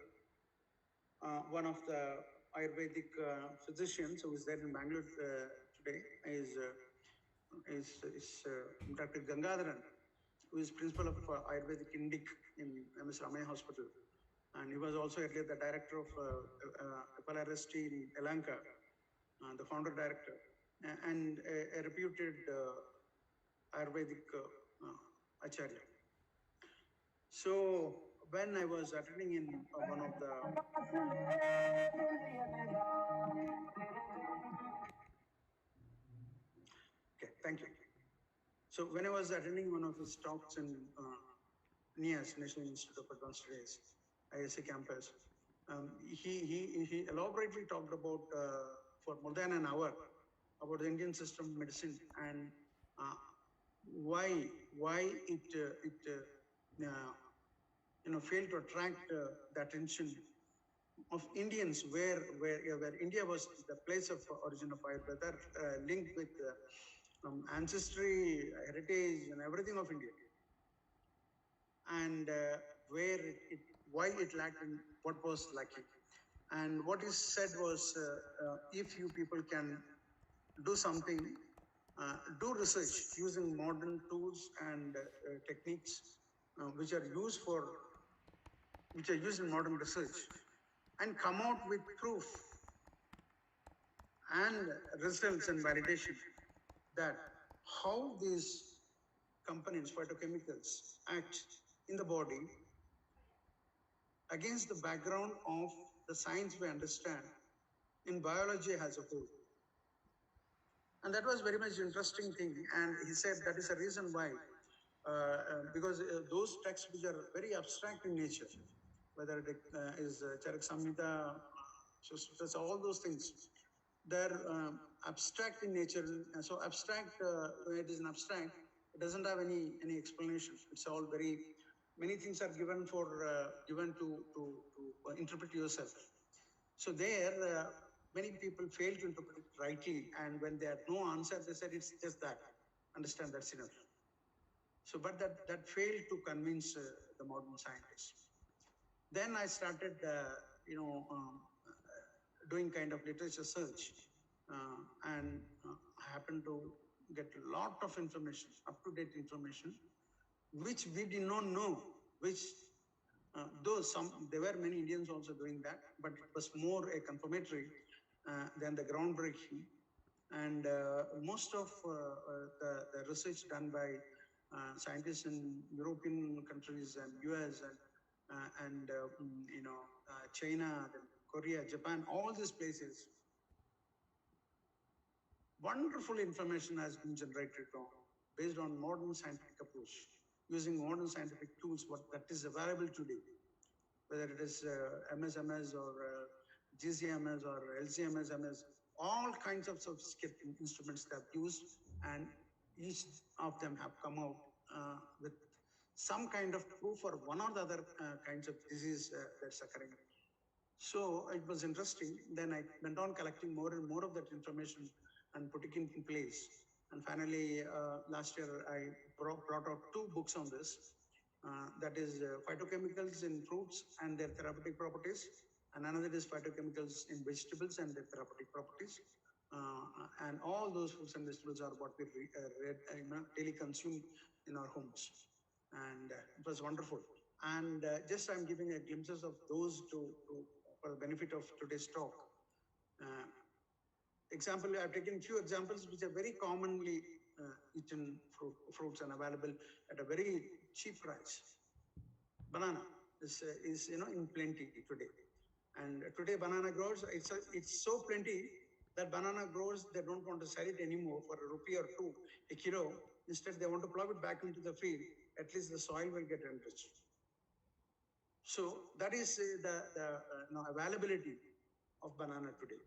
one of the Ayurvedic physicians who is there in Bangalore today is Dr. Gangadharan, who is principal of Ayurvedic Engg in MS Ramaya Hospital. And he was also earlier the director of FLRST in Sri Lanka, the founder director, and a reputed Ayurvedic Acharya. So when I was attending in one of the thank you. So when I was attending one of his talks in NIAS, National Institute of Advanced Studies, IISc campus, he elaborately talked about for more than an hour about the Indian system of medicine and why it failed to attract the attention of Indians, where India was the place of origin of Ayurveda, linked with ancestry, heritage, and everything of India, and why it lacked and what was lacking. And what is said was, if you people can do something, do research using modern tools and techniques which are used in modern research, and come out with proof and results and validation that how these components, phytochemicals, act in the body against the background of the science we understand in biology as a whole. And that was very much interesting thing. And he said that is a reason why, because those texts which are very abstract in nature, whether it is Charak Samhita, all those things, they're abstract in nature. And so abstract, when it is an abstract, it doesn't have any explanation. It's all very, many things are given to interpret yourself. So there, many people fail to interpret it rightly, and when they had no answer, they said it's just that. Understand, that's enough. So, but that failed to convince the modern scientists. Then I started, doing kind of literature search, and I happened to get a lot of information, up-to-date information, which we did not know, which though there were many Indians also doing that, but it was more a confirmatory than the groundbreaking. And most of the research done by scientists in European countries and US and China, Korea, Japan, all these places, wonderful information has been generated based on modern scientific approach, using modern scientific tools that is available today, whether it is MSMS or GCMS or LCMS, MS, all kinds of sophisticated instruments they have used, and each of them have come out with some kind of proof for one or the other kinds of disease that's occurring. So it was interesting. Then I went on collecting more and more of that information and putting it in place. And finally, last year, I brought out 2 books on this. That is Phytochemicals in fruits and their therapeutic properties, and another is Phytochemicals in vegetables and their therapeutic properties. And all those fruits and vegetables are what we daily consume in our homes. And it was wonderful. And just I'm giving a glimpses of those for the benefit of today's talk. Example, I've taken few examples which are very commonly eaten fruits and available at a very cheap price. Banana is in plenty today, and today banana growers, it's so plenty that banana growers, they don't want to sell it anymore for ₹1 or 2 a kilo. Instead, they want to plow it back into the field. At least the soil will get enriched. So that is the availability of banana today.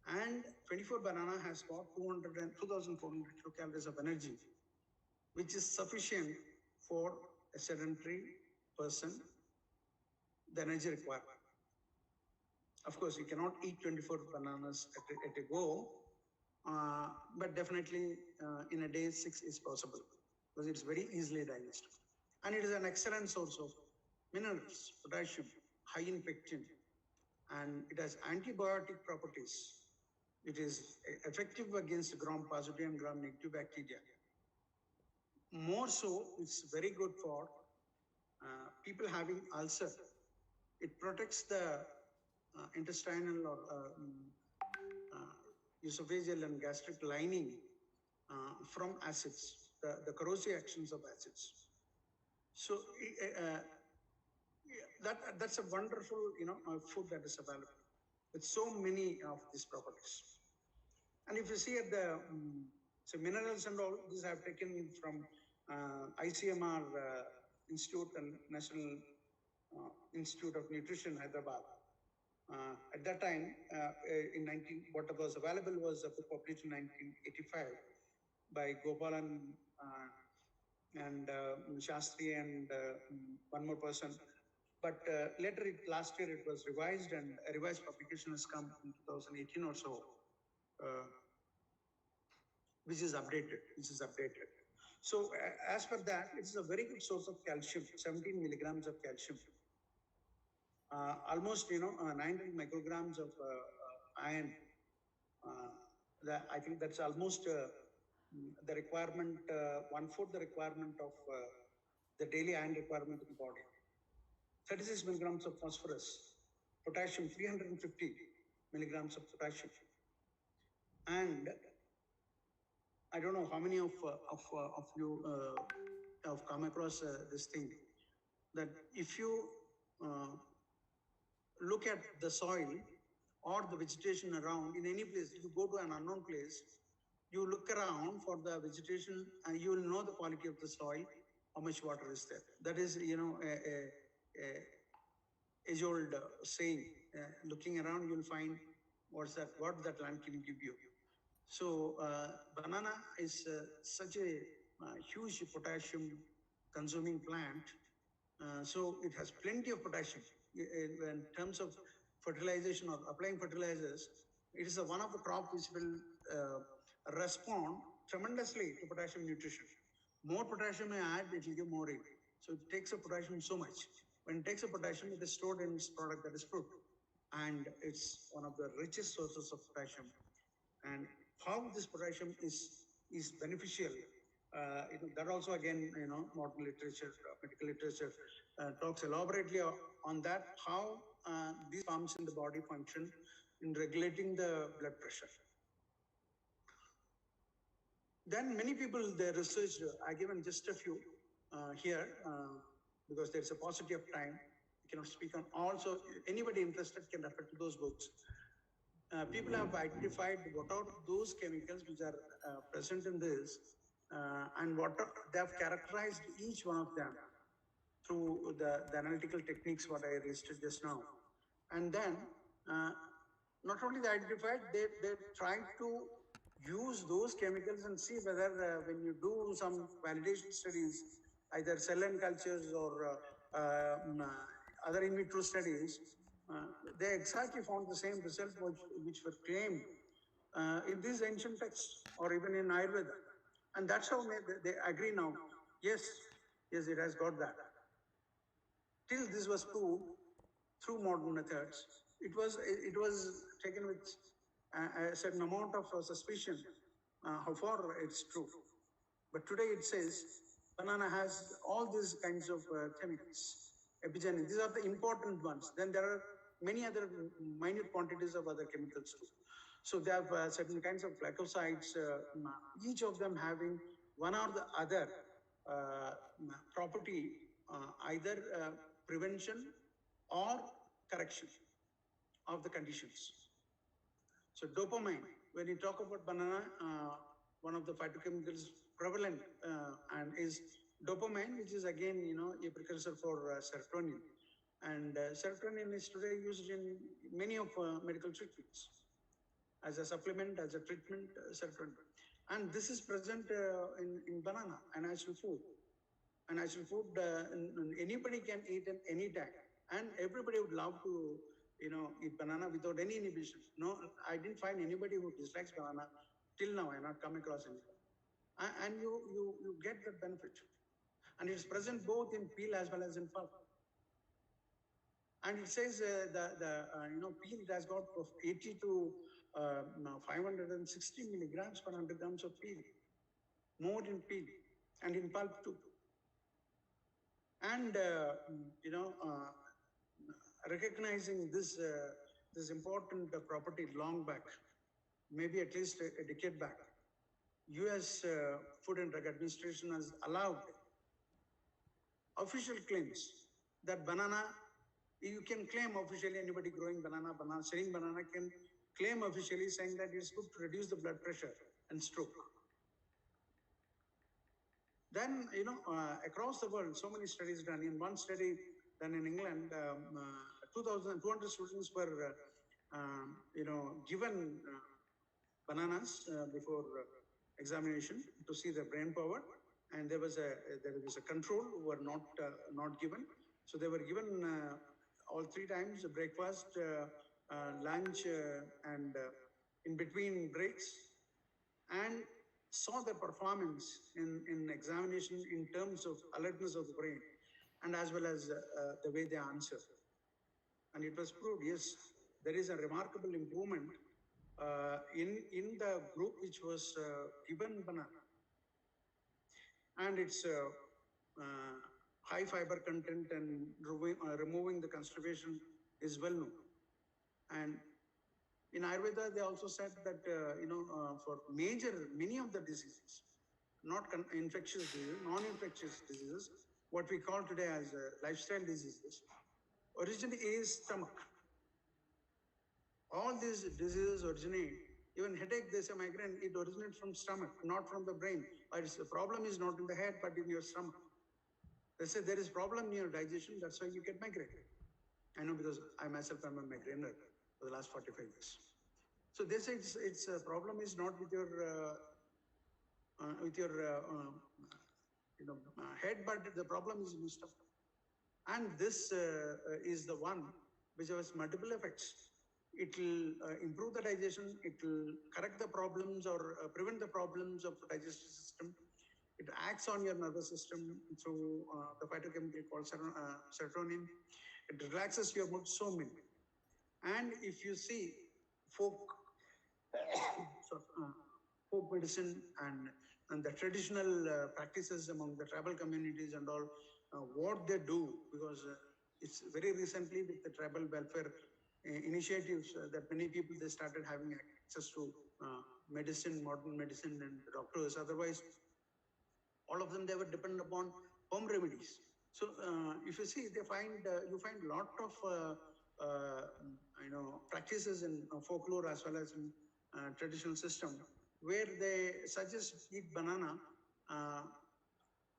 And 24 banana has got 2,400 kilocalories of energy, which is sufficient for a sedentary person, the energy requirement. Of course, you cannot eat 24 bananas at a go, but definitely in a day 6 is possible because it's very easily digested. And it is an excellent source of minerals, potassium, high in pectin, and it has antibiotic properties. It is effective against gram-positive and gram-negative bacteria. More so, it's very good for people having ulcer. It protects the intestinal or esophageal and gastric lining from acids, the corrosive actions of acids. So that's a wonderful food that is available with so many of these properties. And if you see at the so minerals and all, these I have taken from ICMR Institute and National Institute of Nutrition, Hyderabad. At that time, what was available was a book published in 1985 by Gopalan and Shastri and one more person. But later, last year, it was revised, and a revised publication has come in 2018 or so, which is updated. So as per that, it's a very good source of calcium, 17 milligrams of calcium. Almost 900 micrograms of iron. I think that's almost the requirement, 1/4 the requirement of the daily iron requirement of the body. 36 milligrams of phosphorus, potassium 350 milligrams of potassium, and I don't know how many of you have come across this thing, that if you look at the soil or the vegetation around in any place, if you go to an unknown place, you look around for the vegetation and you will know the quality of the soil, how much water is there. That is, a age-old saying. Looking around, you'll find what that land can give you. So banana is such a huge potassium consuming plant. So it has plenty of potassium. In terms of fertilization or applying fertilizers, it is one of the crops which will respond tremendously to potassium nutrition. More potassium you add, it will give more yield. So it takes a potassium so much. When it takes a potassium, it is stored in its product, that is fruit. and it's one of the richest sources of potassium. And how this potassium is beneficial, that also again, modern literature, medical literature talks elaborately on that, how these pumps in the body function in regulating the blood pressure. Then many people, they researched, I given just a few here, because there's a paucity of time. I cannot speak on all, so anybody interested can refer to those books. People have identified what are those chemicals which are present in this, and they have characterized each one of them through the analytical techniques what I listed just now. And then not only they identified, they tried to use those chemicals and see whether when you do some validation studies, either cell and cultures or other in vitro studies, they exactly found the same result which were claimed in these ancient texts or even in Ayurveda. And that's how they agree now. Yes, it has got that. Till this was proved through modern methods, it was taken with a certain amount of suspicion how far it's true. But today it says banana has all these kinds of chemicals, epigenin. These are the important ones. Then there are many other minute quantities of other chemicals too. So they have certain kinds of glycosides, each of them having one or the other property, either prevention or correction of the conditions. So dopamine, when you talk about banana, one of the phytochemicals prevalent and is dopamine, which is again, a precursor for serotonin. And serotonin is today used in many of medical treatments as a supplement, as a treatment, serotonin. And this is present in banana, a natural food. A natural food, anybody can eat at any time. And everybody would love to, eat banana without any inhibition. No, I didn't find anybody who dislikes banana till now. I have not come across anybody. And you get that benefit. And it's present both in peel as well as in pulp. And it says the peel, it has got 80 to 560 milligrams per 100 grams of peel. More in peel and in pulp too. And recognizing this important property long back, maybe at least a decade back, US Food and Drug Administration has allowed official claims that banana, you can claim officially, anybody growing banana, selling banana can claim officially saying that it's good to reduce the blood pressure and stroke. Then, across the world, so many studies done. In one study done in England, 2,200 students were, given bananas before examination to see their brain power, and there was a control who were not given. So they were given all 3 times breakfast, lunch, and in between breaks, and saw their performance in examination in terms of alertness of the brain and as well as the way they answer. And it was proved, yes, there is a remarkable improvement in the group which was given banana. And its high fiber content and removing the constipation is well known. And in Ayurveda, they also said that, for many of the diseases, not infectious diseases, non-infectious diseases, what we call today as lifestyle diseases, origin is stomach. All these diseases originate, even headache, they say migraine, it originates from stomach, not from the brain. Or the problem is not in the head, but in your stomach. They say there is problem in your digestion, that's why you get migraine. I know because I myself am a migrainer for the last 45 years. So they say its problem is not with your head, but the problem is in your stomach. And this is the one which has multiple effects. It will improve the digestion, it will correct the problems or prevent the problems of the digestive system. It acts on your nervous system through the phytochemical called serotonin. It relaxes your mood, so many. And if you see folk, folk medicine and the traditional practices among the tribal communities and all, what they do, because it's very recently with the tribal welfare initiatives that many people, they started having access to medicine, modern medicine and doctors. Otherwise, all of them, they were dependent upon home remedies. So if you see, they find you find a lot of practices in folklore as well as in traditional system, where they suggest eat banana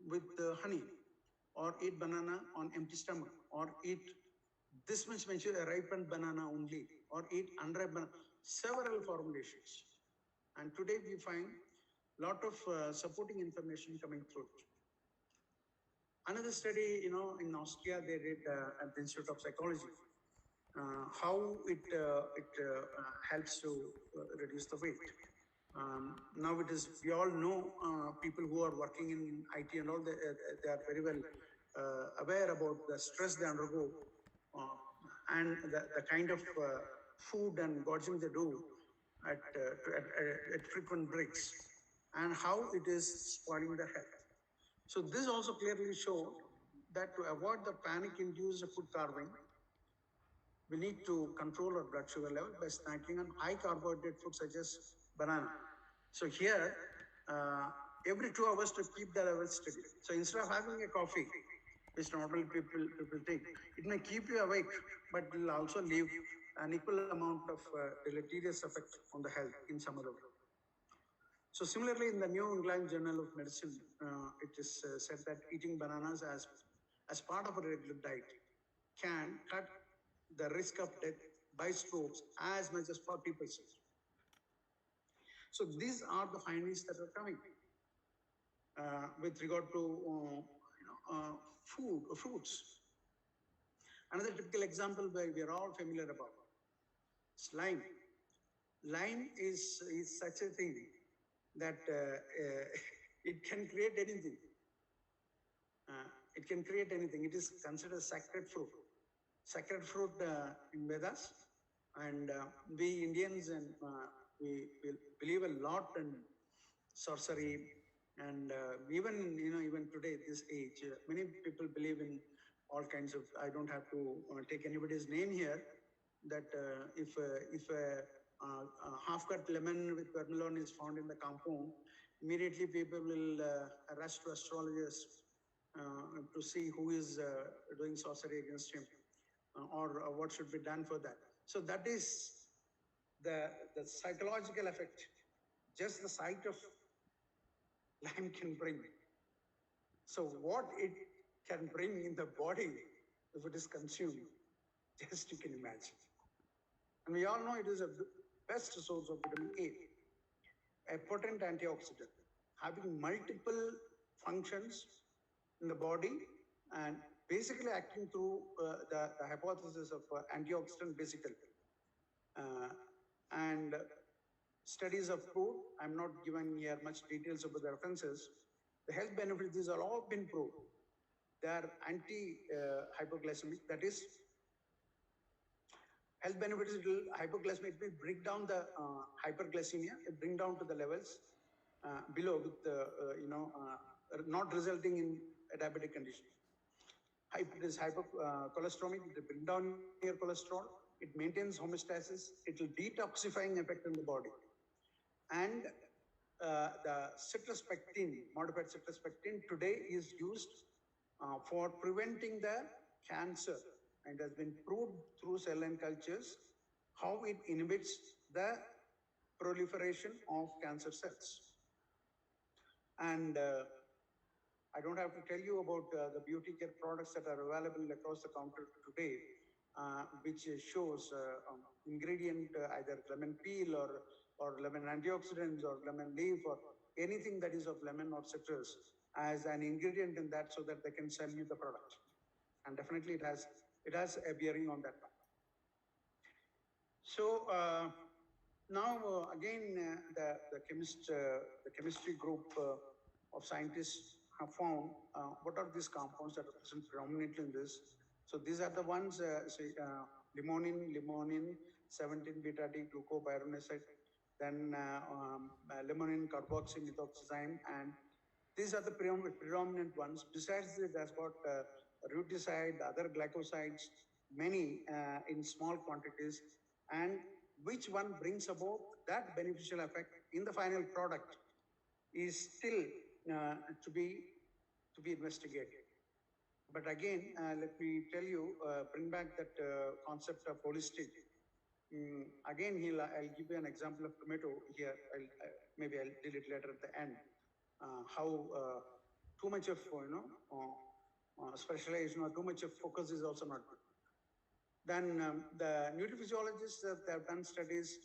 with honey, or eat banana on empty stomach, or eat this much ripened banana only, or eat unripe banana. Several formulations, and today we find lot of supporting information coming through it. Another study, in Austria, they did at the Institute of Psychology, how it helps to reduce the weight. Now it is, we all know people who are working in IT and all, they are very well aware about the stress they undergo and the kind of food and gorging they do at frequent breaks, and how it is spoiling their health. So this also clearly showed that to avoid the panic-induced food carving, we need to control our blood sugar level by snacking on high carbohydrate food such as banana. So here, every 2 hours to keep the level steady. So instead of having a coffee, which normally people take, it may keep you awake, but it will also leave an equal amount of deleterious effect on the health in some other way. So similarly, in the New England Journal of Medicine, it is said that eating bananas as part of a regular diet can cut the risk of death by strokes as much as 40%. So these are the findings that are coming with regard to fruits. Another typical example where we are all familiar about is lime. Lime is such a thing that it can create anything. It can create anything. It is considered sacred fruit. Sacred fruit in Vedas, and we Indians and we believe a lot in sorcery, and even today, this age, many people believe in all kinds of. I don't have to take anybody's name here. That if a half-cut lemon with vermilion is found in the compound, immediately people will rush to astrologers to see who is doing sorcery against him, or what should be done for that. So that is the psychological effect. Just the sight of lime can bring. So what it can bring in the body if it is consumed, just you can imagine. And we all know it is a best source of vitamin A, a potent antioxidant, having multiple functions in the body and basically acting through the hypothesis of antioxidant basically. And studies of food, I'm not giving here much details about the references. The health benefits, these are all been proved. They are anti-hypoglycemic, that is, health benefits, it will hypoglycemic, it will bring down the hyperglycemia, it bring down to the levels below with not resulting in a diabetic condition. It is hypercholesteremic, it will bring down your cholesterol, it maintains homeostasis, it will detoxifying effect on the body. And the citrospectin, modified citrospectin, today is used for preventing the cancer, and has been proved through cell line cultures how it inhibits the proliferation of cancer cells. And I don't have to tell you about the beauty care products that are available across the counter today, which shows ingredient either lemon peel or lemon antioxidants or lemon leaf or anything that is of lemon or citrus as an ingredient in that, so that they can sell you the product. And definitely it has a bearing on that. So now again the chemistry group of scientists have found what are these compounds that are present predominantly in this. So these are the ones limonene, 17-beta-D-glucopyronoside, then limonene carboxymethoxyzyme, and these are the predominant ones. Besides it has got ruticide, other glycosides, many in small quantities, and which one brings about that beneficial effect in the final product is still to be investigated. But again, let me tell you, bring back that concept of holistic. Again, I'll give you an example of tomato here. Maybe I'll deal it later at the end. How too much of specialization or too much of focus is also not good. Then the nutriphysiologists have done studies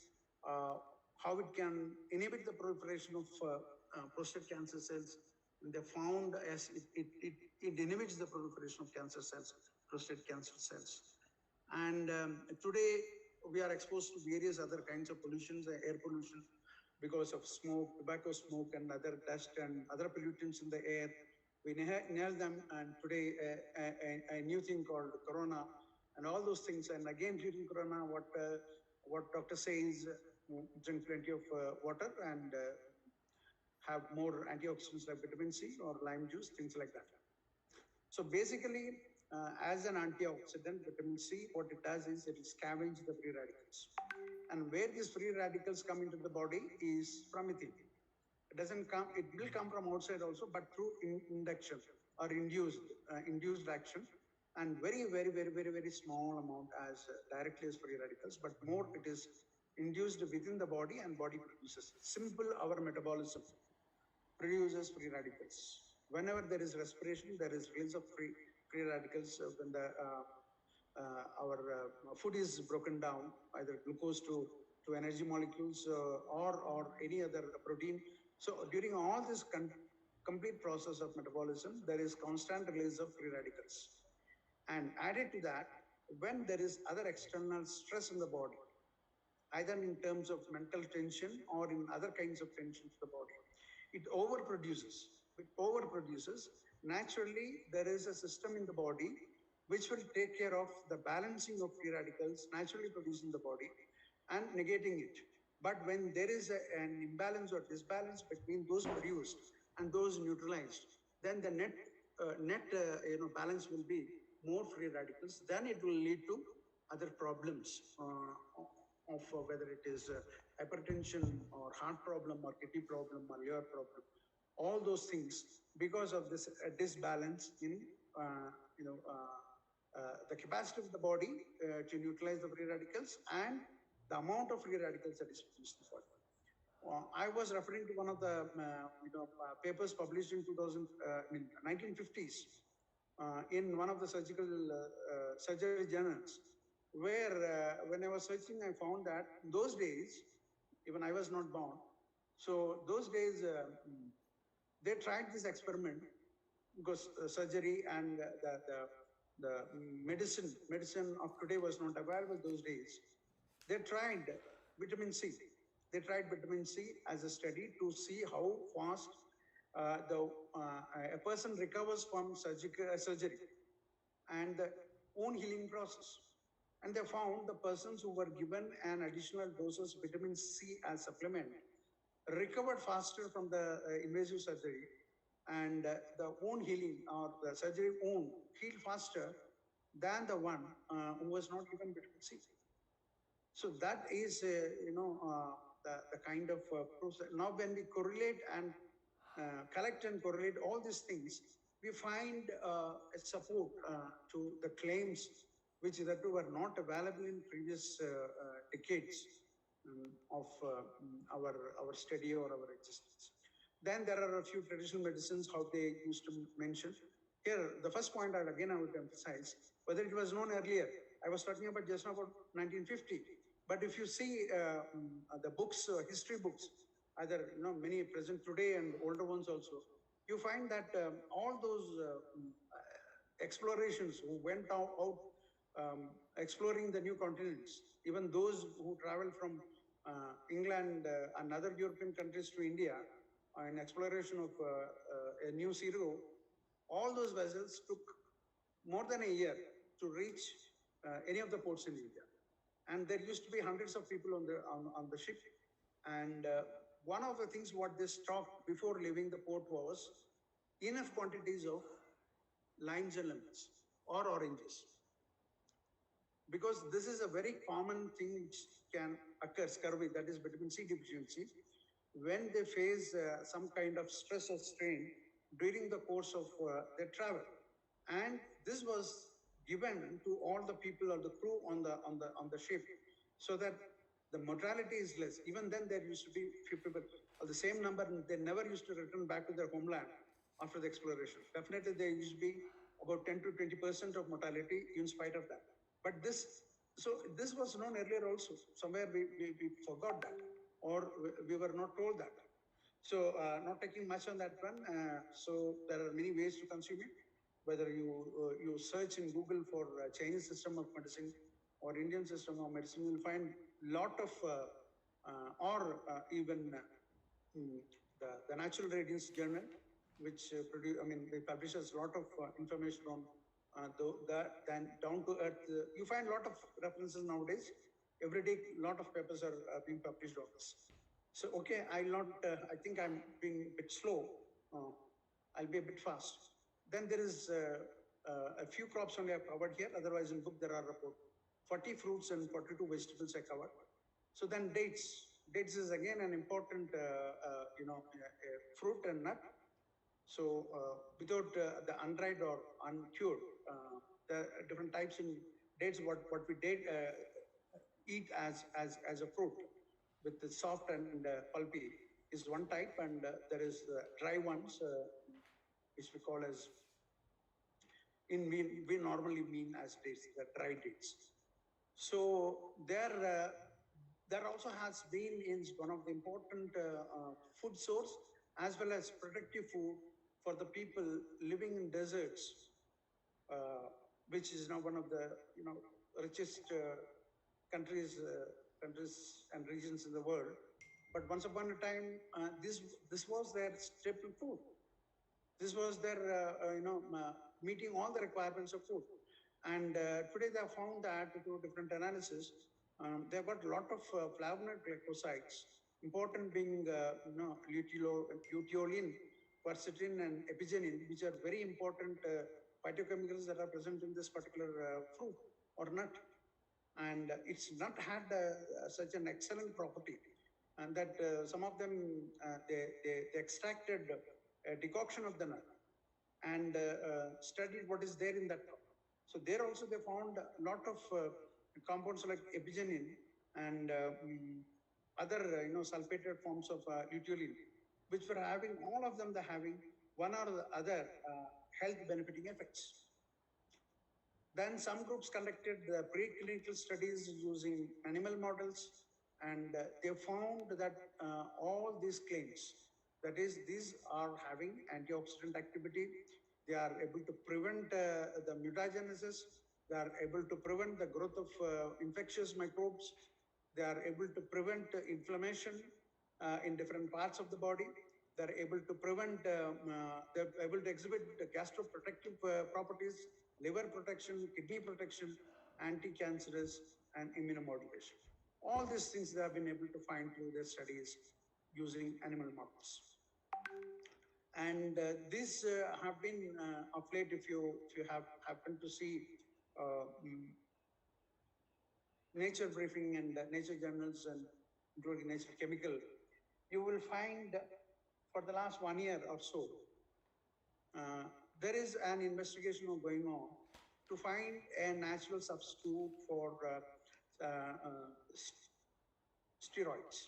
how it can inhibit the proliferation of prostate cancer cells. And they found as it inhibits the proliferation of cancer cells, prostate cancer cells. And today we are exposed to various other kinds of pollutions, air pollution, because of smoke, tobacco smoke, and other dust and other pollutants in the air. We inhale them, and today a new thing called corona, and all those things. And again, during corona, what doctor says, drink plenty of water and have more antioxidants like vitamin C or lime juice, things like that. So basically, as an antioxidant, vitamin C, what it does is it will scavenge the free radicals. And where these free radicals come into the body is from within. It doesn't come, it will come from outside also, but through induction or induced action. And very, very, very, very, very small amount as directly as free radicals, but more it is induced within the body, and body produces. Simple, our metabolism produces free radicals. Whenever there is respiration, there is release of free radicals. When the our food is broken down, either glucose to energy molecules or any other protein. So during all this complete process of metabolism, there is constant release of free radicals. And added to that, when there is other external stress in the body, either in terms of mental tension or in other kinds of tension to the body, it overproduces. Naturally, there is a system in the body which will take care of the balancing of free radicals naturally produced in the body and negating it. But when there is an imbalance or disbalance between those produced and those neutralized, then the net balance will be more free radicals. Then it will lead to other problems of whether it is hypertension or heart problem or kidney problem or liver problem. All those things because of this disbalance in the capacity of the body to neutralize the free radicals and the amount of free radicals that is produced in the body. I was referring to one of the papers published in 1950s in one of the surgery journals, where when I was searching, I found that those days, even I was not born, so those days they tried this experiment because surgery and the medicine of today was not available those days. They tried vitamin C. They tried vitamin C as a study to see how fast a person recovers from surgery and the own healing process. And they found the persons who were given an additional doses of vitamin C as supplement recovered faster from the invasive surgery, and the wound healing or the surgery wound healed faster than the one who was not given vitamin C. So that is, the kind of process. Now, when we correlate and collect and correlate all these things, we find a support to the claims which that were not available in previous decades of our study or our existence. Then there are a few traditional medicines, how they used to mention. Here, the first point I would emphasize, whether it was known earlier. I was talking about just now about 1950. But if you see the books, history books, either many present today and older ones also, you find that all those explorations who went out exploring the new continents, even those who traveled from England and other European countries to India in exploration of a new sea route, all those vessels took more than a year to reach any of the ports in India. And there used to be hundreds of people on the ship. And one of the things what they stocked before leaving the port was enough quantities of limes and lemons or oranges, because this is a very common thing which can occur, scurvy, that is vitamin C deficiency, when they face some kind of stress or strain during the course of their travel. And this was given to all the people or the crew on the ship, so that the mortality is less. Even then, there used to be few people of the same number, and they never used to return back to their homeland after the exploration. Definitely, there used to be about 10 to 20% of mortality in spite of that. But this was known earlier also. Somewhere we forgot that, or we were not told that. So not taking much on that one. So there are many ways to consume it. Whether you search in Google for Chinese system of medicine or Indian system of medicine, you'll find lot of even the Natural Radiance Journal, which publishes a lot of information on then down to earth. You find a lot of references nowadays. Every day, a lot of papers are being published on this. So, okay, I'll not, I think I'm being a bit slow. I'll be a bit fast. Then there is a few crops only I've covered here. Otherwise, in book, there are about 40 fruits and 42 vegetables I covered. So then dates. Dates is again an important, fruit and nut. So without the undried or uncured, the different types in dates, what we eat as a fruit with the soft and pulpy is one type, and there is the dry ones, which we call as, we normally mean as dates, the dry dates. So there also has been in one of the important food source as well as protective food for the people living in deserts, which is now one of the richest countries and regions in the world. But once upon a time, this was their staple food. This was their meeting all the requirements of food. And today they have found that through different analysis, they've got a lot of flavonoid glycosides, important being luteolin, quercetin, and epigenin, which are very important phytochemicals that are present in this particular fruit or nut. And it's not had such an excellent property, and that some of them they extracted a decoction of the nut and studied what is there in that nut. So there also they found a lot of compounds like epigenin and other sulfated forms of luteolin, which were having, all of them they're having one or the other health benefiting effects. Then some groups conducted preclinical studies using animal models, and they found that all these claims, that is, these are having antioxidant activity, they are able to prevent the mutagenesis, they are able to prevent the growth of infectious microbes, they are able to prevent inflammation in different parts of the body, they are able to prevent, they're able to exhibit gastroprotective properties, liver protection, kidney protection, anti-cancerous, and immunomodulation. All these things they have been able to find through their studies using animal models. And these have been of late, if you have happened to see Nature Briefing and Nature Journals, and including Nature Chemical, you will find for the last 1 year or so, there is an investigation going on to find a natural substitute for steroids.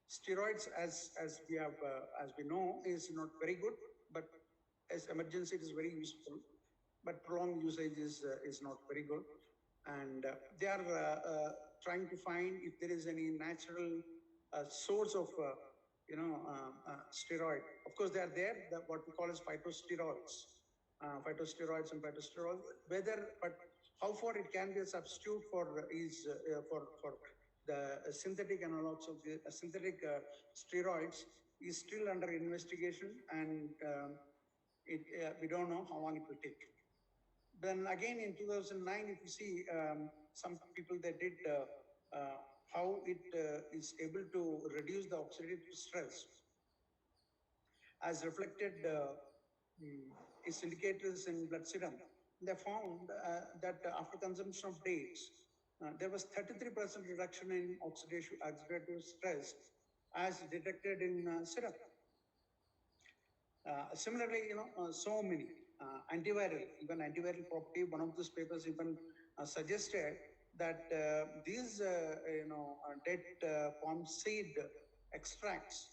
Steroids, as we know, is not very good, but as emergency it is very useful. But prolonged usage is not very good, and they are trying to find if there is any natural source of steroid. Of course, they are there. What we call as phytosteroids, phytosteroids and phytosteroids. But how far it can be a substitute for for the synthetic analogs of the synthetic steroids is still under investigation, and we don't know how long it will take. Then again in 2009, if you see, some people they did how it is able to reduce the oxidative stress as reflected its indicators in blood serum. They found that after consumption of dates, there was 33% reduction in oxidative stress as detected in serum. Similarly, so many even antiviral property. One of these papers even suggested that these, dead palm seed extracts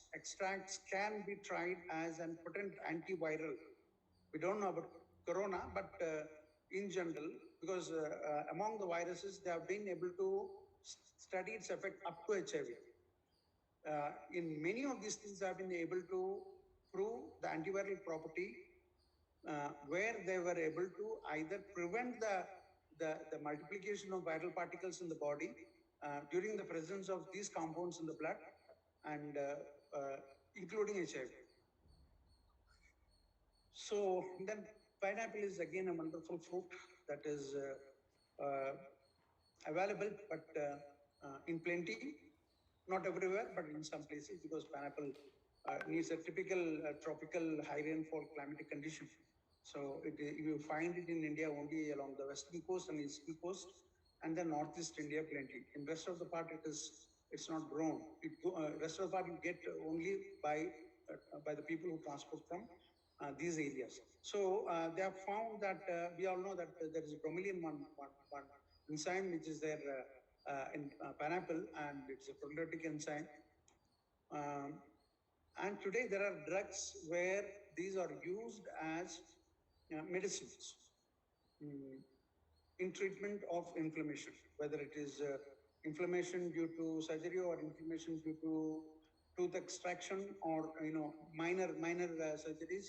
can be tried as an potent antiviral. We don't know about corona, but in general, because among the viruses, they have been able to study its effect up to HIV. In many of these things, have been able to prove the antiviral property, where they were able to either prevent the multiplication of viral particles in the body during the presence of these compounds in the blood, and including HIV. So then pineapple is again a wonderful fruit that is available, but in plenty, not everywhere, but in some places, because pineapple needs a typical tropical high rainfall climatic condition. So you find it in India only along the western coast and eastern coast, and then northeast India plenty. In rest of the part, it's not grown. Rest of the part you get only by the people who transport from these areas. So they have found that we all know that there is bromelain one enzyme which is there in pineapple, and it's a proteolytic enzyme. And today there are drugs where these are used as medicines in treatment of inflammation, whether it is inflammation due to surgery or inflammation due to tooth extraction, or minor surgeries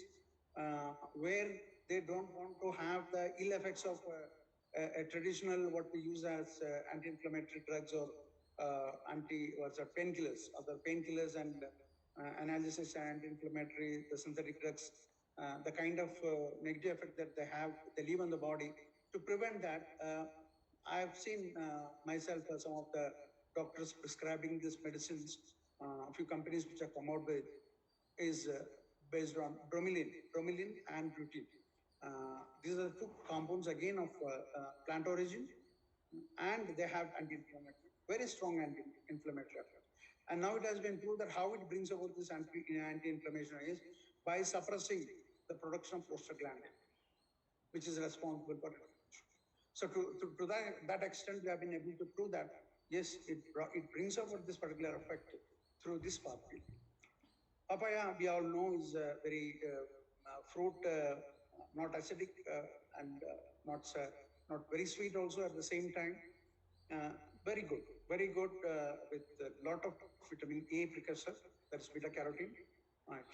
where they don't want to have the ill effects of a traditional what we use as anti-inflammatory drugs or painkillers, other painkillers and analgesics and anti-inflammatory, the synthetic drugs, the kind of negative effect that they leave on the body. To prevent that, I've seen myself some of the doctors prescribing these medicines. A few companies which have come out with is based on bromelain and butene. These are two compounds again of plant origin, and they have anti-inflammatory, very strong anti-inflammatory effect. And now it has been proved that how it brings about this anti-inflammation is by suppressing the production of prostaglandin, which is responsible for it. So to that extent, we have been able to prove that yes, it brings about this particular effect through this pathway. Papaya, we all know, is a very fruit, not acidic and not very sweet also at the same time. Very good with a lot of vitamin A precursor, that is beta carotene,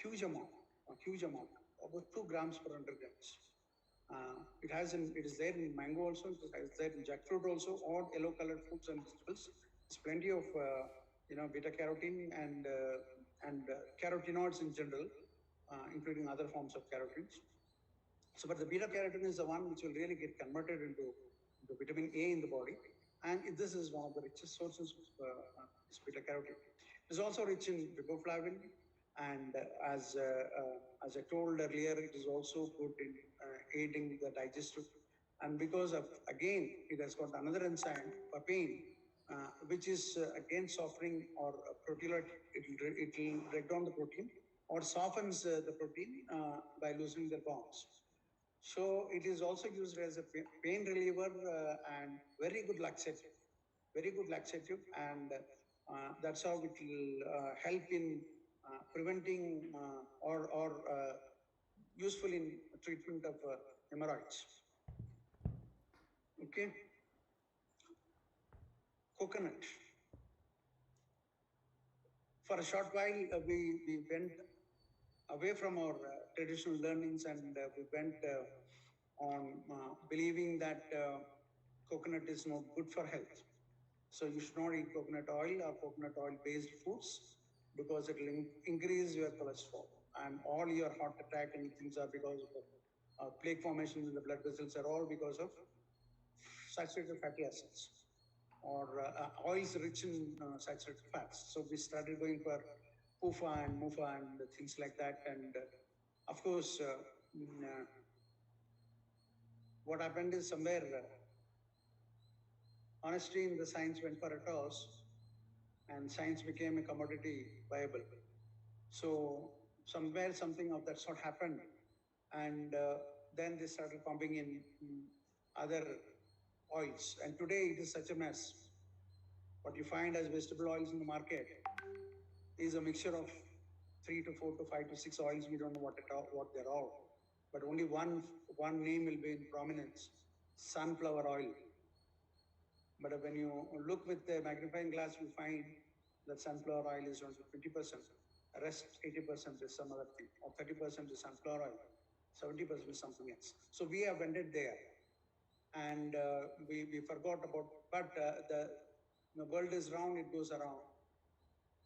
huge amount, about 2 grams per 100 grams. It is there in mango also, it is there in jackfruit also, or yellow colored fruits and vegetables. There's plenty of beta carotene and carotenoids in general, including other forms of carotenes. So, but the beta carotene is the one which will really get converted into vitamin A in the body, and this is one of the richest sources of this beta carotene. It is also rich in riboflavin, and as I told earlier, it is also good in aiding the digestive. And because of, again, it has got another enzyme, papain, which is again softening or proteolytic. It will break down the protein or softens the protein by loosening the bonds. So it is also used as a pain reliever and very good laxative, and that's how it will help in preventing or useful in treatment of hemorrhoids. Okay. Coconut. For a short while, we went away from our traditional learnings, and we went on believing that coconut is not good for health. So you should not eat coconut oil or coconut oil-based foods, because it will increase your cholesterol, and all your heart attack and things are because of plaque formation in the blood vessels are all because of saturated fatty acids. oils rich in saturated fats. So we started going for PUFA and MUFA and things like that. And of course, what happened is somewhere honesty in the science went for a toss, and science became a commodity viable. So somewhere something of that sort happened, and then they started pumping in other oils, and today it is such a mess. What you find as vegetable oils in the market is a mixture of 3 to 4 to 5 to 6 oils. We don't know what they're all, but only one name will be in prominence: sunflower oil. But when you look with the magnifying glass, you find that sunflower oil is only 20%. The rest 80% is some other thing, or 30% is sunflower oil, 70% is something else. So we have ended there, and we forgot about. But the world is round; it goes around.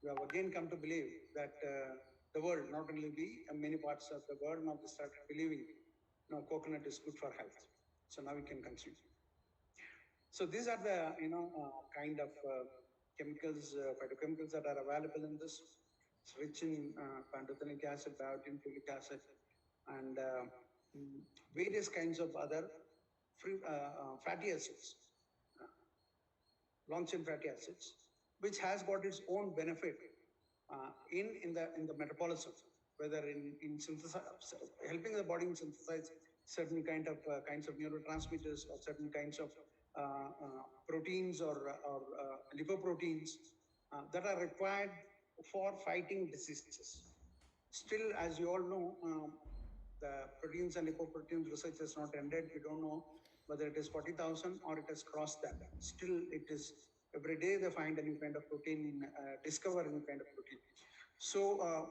We have again come to believe that the world, not only we, and many parts of the world now started believing, coconut is good for health. So now we can consume. So these are the kind of chemicals, phytochemicals that are available in this. It's rich in pantothenic acid, biotin, folic acid, and various kinds of other fatty acids, long chain fatty acids, which has got its own benefit in the metabolism, whether in helping the body synthesize certain kinds of neurotransmitters, or certain kinds of proteins or lipoproteins that are required for fighting diseases. Still, as you all know, the proteins and lipoproteins research has not ended. We don't know whether it is 40,000 or it has crossed that. Still, it is every day they find a new kind of protein, discover a new kind of protein. So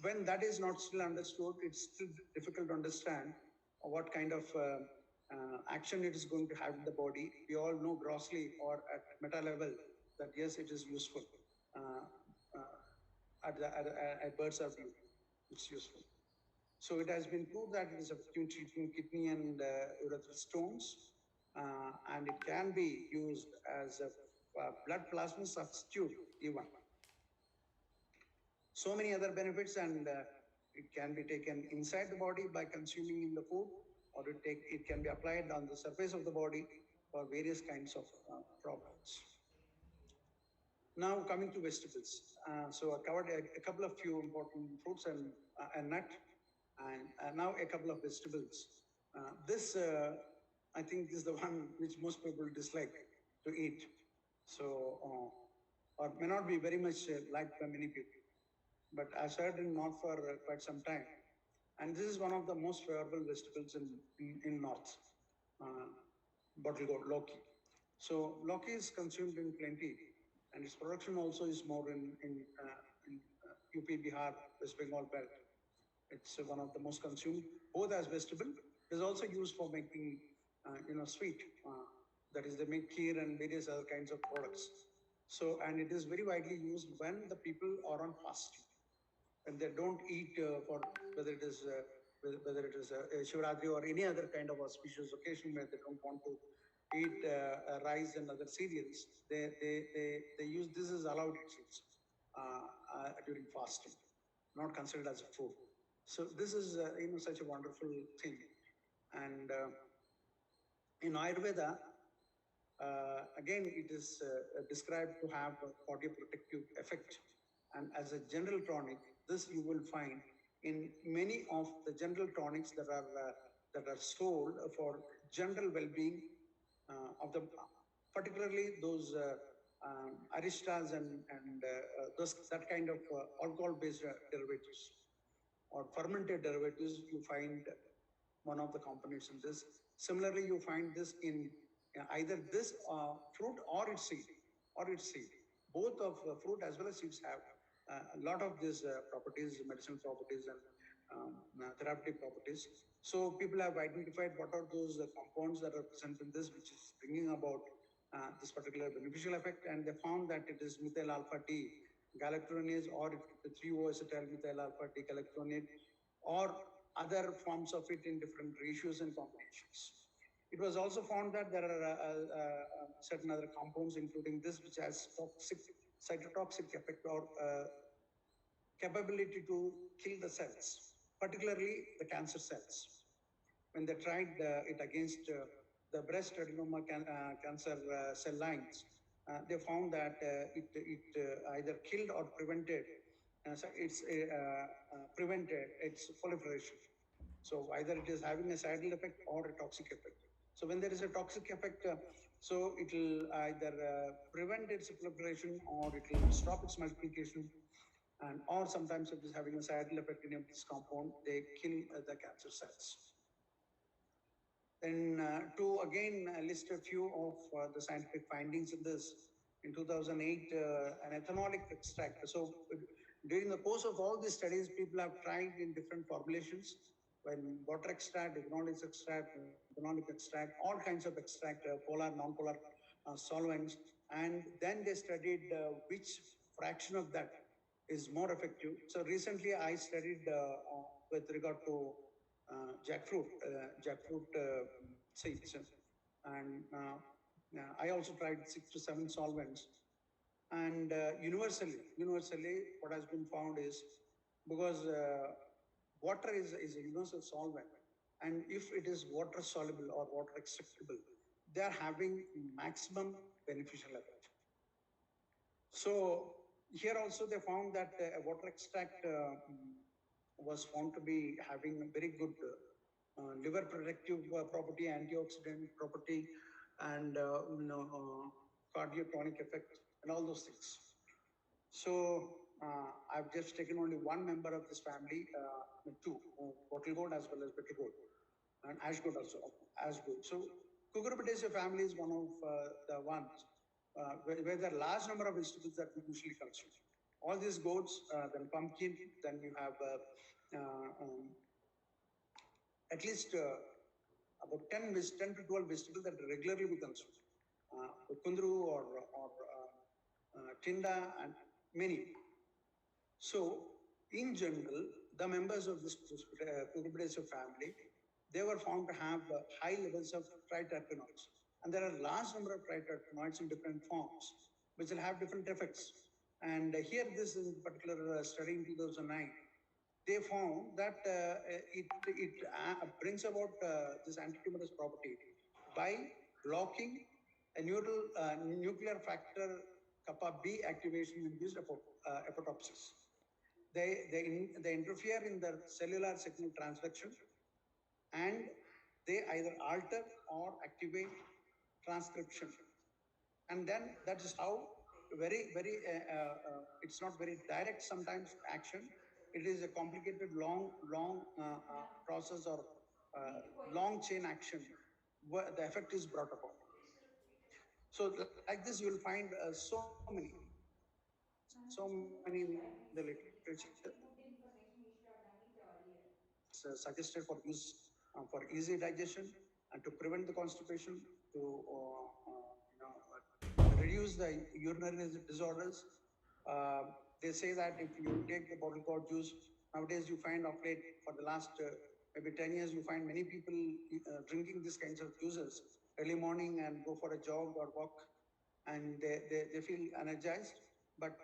when that is not still understood, it's still difficult to understand what kind of action it is going to have in the body. We all know grossly or at meta level that yes, it is useful. At bird's eye view, it's useful. So it has been proved that it is effective in treating kidney and urethral stones, and it can be used as a blood plasma substitute even. So many other benefits, and it can be taken inside the body by consuming in the food, or it can be applied on the surface of the body for various kinds of problems. Now coming to vegetables. So I covered a couple of few important fruits and nut, and now a couple of vegetables. This, I think, is the one which most people dislike to eat. So, or may not be very much liked by many people. But I've served in North for quite some time. And this is one of the most favorable vegetables in North, bottle gourd, Loki. So Loki is consumed in plenty, and its production also is more in UP, Bihar, West Bengal belt. It's one of the most consumed, both as vegetable. It is also used for making, sweet. That is, they make kheer and various other kinds of products. So, and it is very widely used when the people are on fasting, and they don't eat for whether it is a Shivratri or any other kind of auspicious occasion where they don't want to eat rice and other cereals. They use this as allowed foods during fasting, not considered as a food. So this is such a wonderful thing, and in Ayurveda, again it is described to have a cardioprotective effect, and as a general tonic, this you will find in many of the general tonics that are sold for general well-being of the, particularly those aristas and that kind of alcohol-based derivatives or fermented derivatives. You find one of the components in this. Similarly, you find this in either this fruit or its seed, Both of fruit as well as seeds have a lot of these properties, medicinal properties and therapeutic properties. So people have identified what are those compounds that are present in this, which is bringing about this particular beneficial effect, and they found that it is methyl alpha T galactoronase, or 3-O-acetyl methyl alpha T galactoronate, or other forms of it in different ratios and combinations. It was also found that there are certain other compounds, including this, which has toxic, cytotoxic effect or capability to kill the cells, particularly the cancer cells. When they tried it against the breast adenoma cancer cell lines, they found that it either killed or prevented prevented its proliferation. So either it is having a side effect or a toxic effect. So when there is a toxic effect, so it will either prevent its proliferation or it will stop its multiplication, and or sometimes it is having a side effect in this compound, they kill the cancer cells. Then to again list a few of the scientific findings in this, in 2008, an ethanolic extract. So during the course of all these studies, people have tried in different formulations, when water extract, ethanolic extract, all kinds of extract, polar, non-polar solvents, and then they studied which fraction of that is more effective. So recently I studied with regard to jackfruit seeds, and I also tried 6 to 7 solvents, and universally, what has been found is, because water is a universal solvent, and if it is water soluble or water extractable, they are having maximum beneficial effect. So here also they found that water extract was found to be having a very good liver protective property, antioxidant property, and cardiotonic effect, and all those things. So I've just taken only one member of this family, two, bottle gourd as well as bitter gourd, and ash gourd also, ash gourd. So cucurbitaceae family is one of the ones where there are large number of vegetables that we usually consume. All these gourds, then pumpkin, then you have at least about 10 to 12 vegetables that regularly we consume. Kundru or tinda, and many. So in general, the members of this cucurbitaceae family, they were found to have high levels of triterpenoids. And there are large number of triterpenoids in different forms, which will have different effects. And here, this in particular study in 2009, they found that it brings about this antitumorous property by blocking a nuclear factor kappa B activation induced apoptosis. They interfere in the cellular signal transduction, and they either alter or activate transcription. And then that is how it's not very direct sometimes action. It is a complicated, long process, or long chain action where the effect is brought about. So like this, you will find so many in the literature. Suggested for use for easy digestion and to prevent the constipation, to reduce the urinary disorders. They say that if you take the bottle gourd juice, nowadays you find of late, for the last maybe 10 years, you find many people drinking these kinds of juices early morning and go for a jog or walk, and they feel energized. But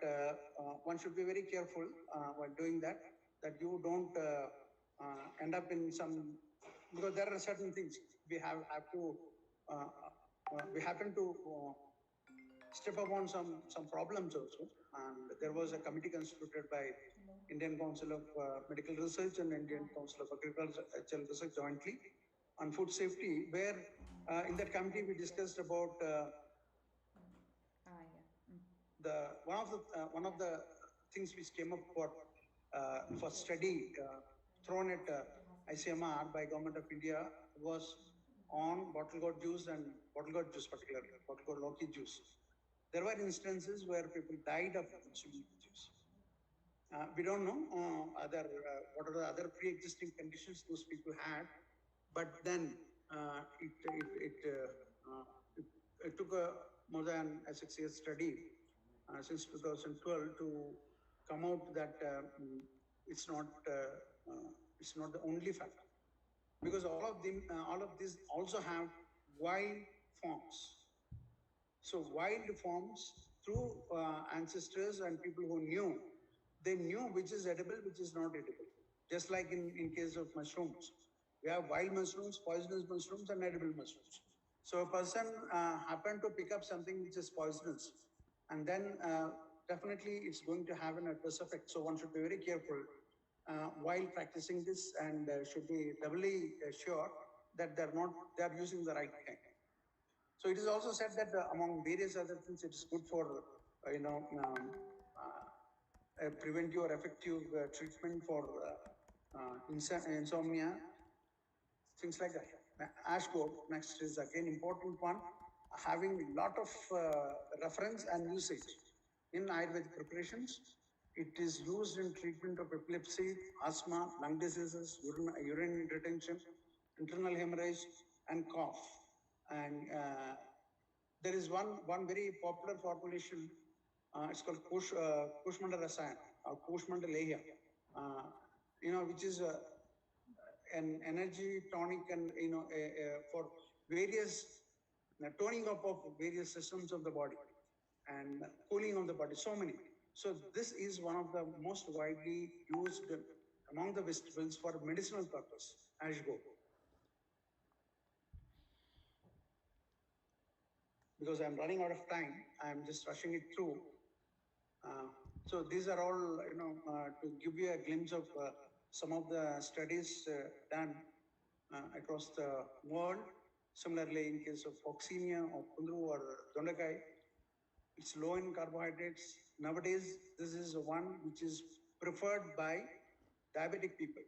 one should be very careful while doing that you don't end up in some, because there are certain things we have to we happen to step upon some problems also. And there was a committee constituted by Indian Council of Medical Research and Indian Council of Agricultural Research jointly on food safety, where in that committee we discussed about one of the things which came up for study thrown at ICMR by Government of India was on bottle gourd juice, and bottle gourd juice particularly, bottle gourd loki juice. There were instances where people died of consuming juice. We don't know what are the other pre-existing conditions those people had, but then it took more than a 6-year study since 2012 to come out that it's not the only factor, because all of these also have wild forms. So wild forms through ancestors and people who knew, they knew which is edible, which is not edible. Just like in case of mushrooms, we have wild mushrooms, poisonous mushrooms, and edible mushrooms. So a person happened to pick up something which is poisonous, and then definitely it's going to have an adverse effect. So one should be very careful while practicing this, and should be doubly sure that they're using the right kind. So it is also said that among various other things, it is good for preventive or effective treatment for insomnia, things like that. Ash gourd next is again important one, having lot of reference and usage in Ayurvedic preparations. It is used in treatment of epilepsy, asthma, lung diseases, urine retention, internal hemorrhage, and cough. And there is one very popular formulation. It's called Kushmanda Rasayan or Kushmanda Leya, which is an energy tonic and for various toning up of various systems of the body and cooling of the body. So many. So this is one of the most widely used among the vegetables for medicinal purpose. Ash gourd. Because I'm running out of time, I'm just rushing it through. So these are all, to give you a glimpse of some of the studies done across the world. Similarly, in case of Foxemia or Kundru or Dondakai, it's low in carbohydrates. Nowadays, this is one which is preferred by diabetic people.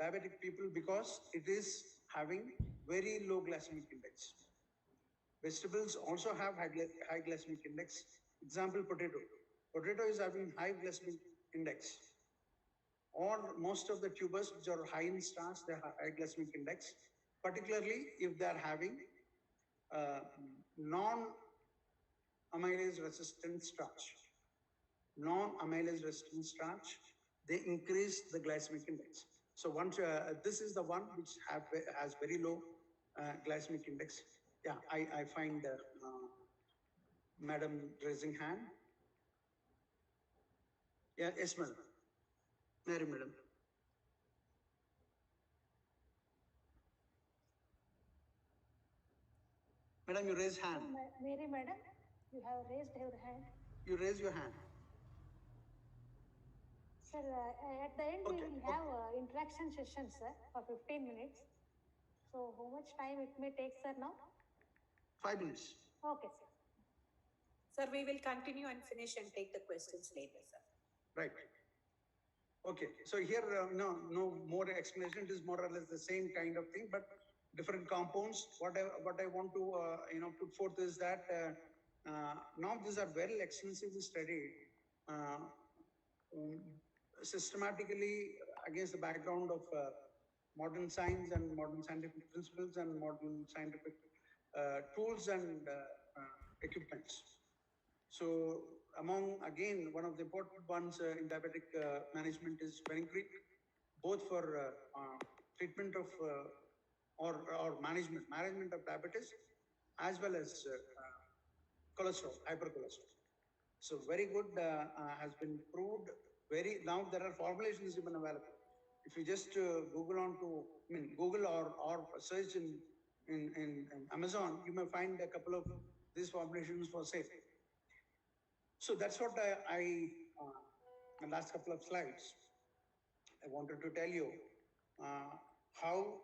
Diabetic people because it is having very low glycemic index. Vegetables also have high glycemic index. Example, potato. Potato is having high glycemic index. Or most of the tubers which are high in starch, they have high glycemic index, particularly if they are having non-amylase resistant starch. Non-amylase resistant starch, they increase the glycemic index. So once this is the one which has very low glycemic index. Yeah, I find Madam raising hand. Yeah, yes, madam. Mary, madam. Madam, you raise hand. Mary, madam, you have raised your hand. You raise your hand. Sir, at the end, Okay, we will have interaction session, sir, for 15 minutes. So, how much time it may take, sir, now? 5 minutes. Okay, sir. Sir, we will continue and finish and take the questions later, sir. Right. Okay. So here, no more explanation. It is more or less the same kind of thing, but different compounds. What I want to put forth is that now these are well extensively studied systematically against the background of modern science and modern scientific principles and modern scientific tools and equipments. So among, again, one of the important ones in diabetic management is fenugreek, both for treatment of or management of diabetes, as well as cholesterol, hypercholesterol. So very good, has been proved. Now there are formulations even available. If you just Google or search in Amazon, you may find a couple of these formulations for sale. So that's what the last couple of slides, I wanted to tell you how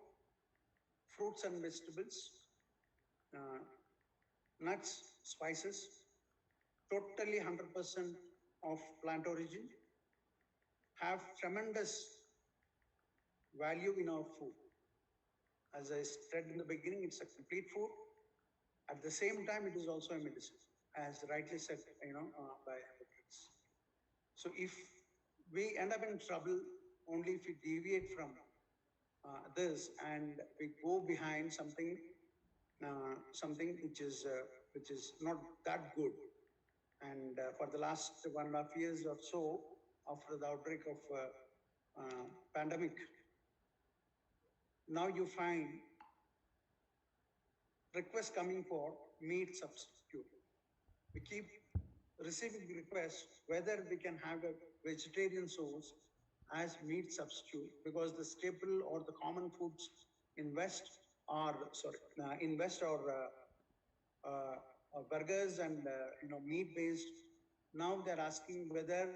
fruits and vegetables, nuts, spices, totally 100% of plant origin, have tremendous value in our food. As I said in the beginning, it's a complete food. At the same time, it is also a medicine, as rightly said, by Hippocrates. So if we end up in trouble only if we deviate from this and we go behind something which is not that good. And for the last 1.5 years or so, after the outbreak of pandemic, now you find requests coming for meat substitute. We keep receiving requests whether we can have a vegetarian source as meat substitute, because the staple or the common foods in West are burgers and meat based. Now they're asking whether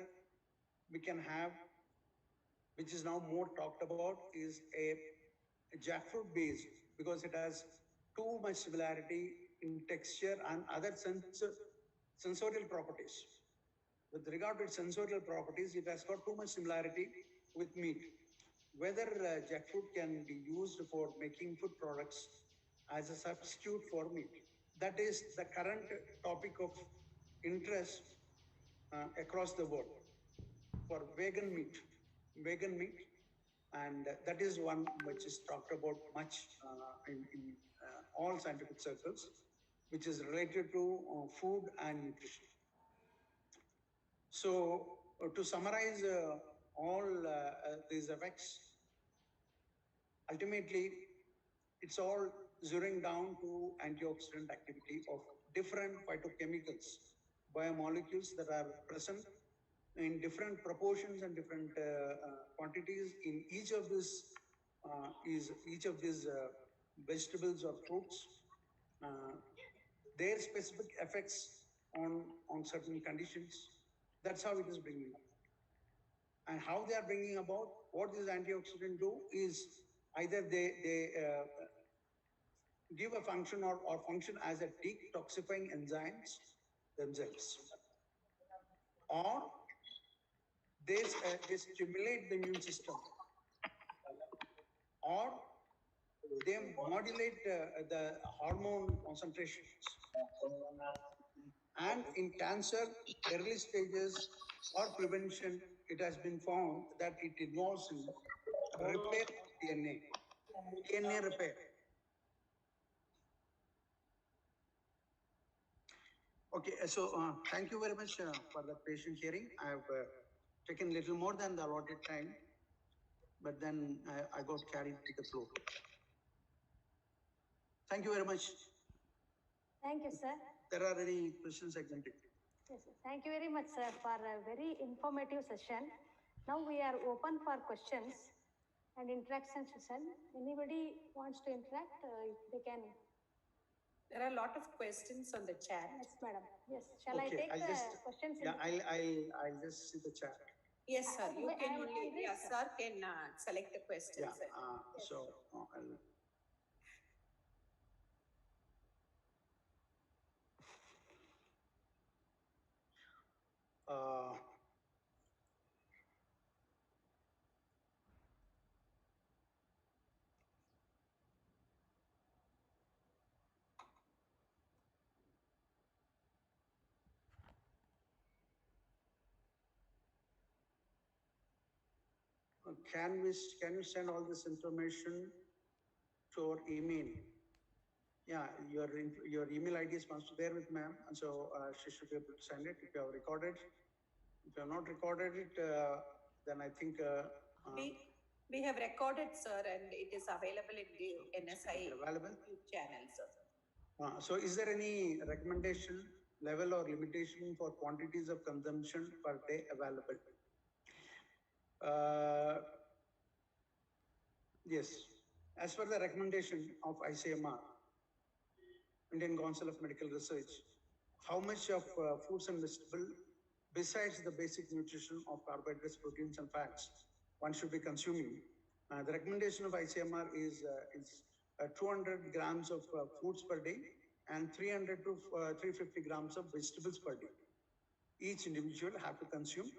we can have, which is now more talked about, is a jackfruit based, because it has too much similarity in texture and other sensorial properties. With regard to its sensorial properties, it has got too much similarity with meat. Whether jackfruit can be used for making food products as a substitute for meat. That is the current topic of interest across the world for vegan meat. And that is one which is talked about much in all scientific circles, which is related to food and nutrition. So to summarize all these effects, ultimately it's all zeroing down to antioxidant activity of different phytochemicals, biomolecules that are present in different proportions and different quantities in each of these vegetables or fruits. Their specific effects on certain conditions. That's how it is bringing up. And how they are bringing about, what these antioxidants do is either they give a function or function as a detoxifying enzymes themselves, or they stimulate the immune system, or they modulate the hormone concentrations. And in cancer, early stages or prevention, it has been found that it involves in repair of DNA repair. Okay, so thank you very much for the patient hearing. I have taken a little more than the allotted time, but then I got carried with the flow. Thank you very much. Thank you, sir. There are any questions I can take? Yes, sir. Thank you very much, sir, for a very informative session. Now we are open for questions and interaction session. Anybody wants to interact, they can. There are a lot of questions on the chat. Yes, madam. Yes. Shall I take the questions? Yeah, I'll just see the chat. Yes, sir. You can only, read, sir can select the questions. Yeah, Yes. so can you send all this information to our email? Yeah, your email ID is must be there with ma'am, and so she should be able to send it if you have recorded. If you have not recorded it, then I think we have recorded, sir, and it is available in the NSI YouTube channel, sir. So is there any recommendation level or limitation for quantities of consumption per day available? Yes, as per the recommendation of ICMR, Indian Council of Medical Research, how much of fruits and vegetables, besides the basic nutrition of carbohydrates, proteins, and fats, one should be consuming? The recommendation of ICMR is 200 grams of fruits per day and 300 to 350 grams of vegetables per day. Each individual have to consume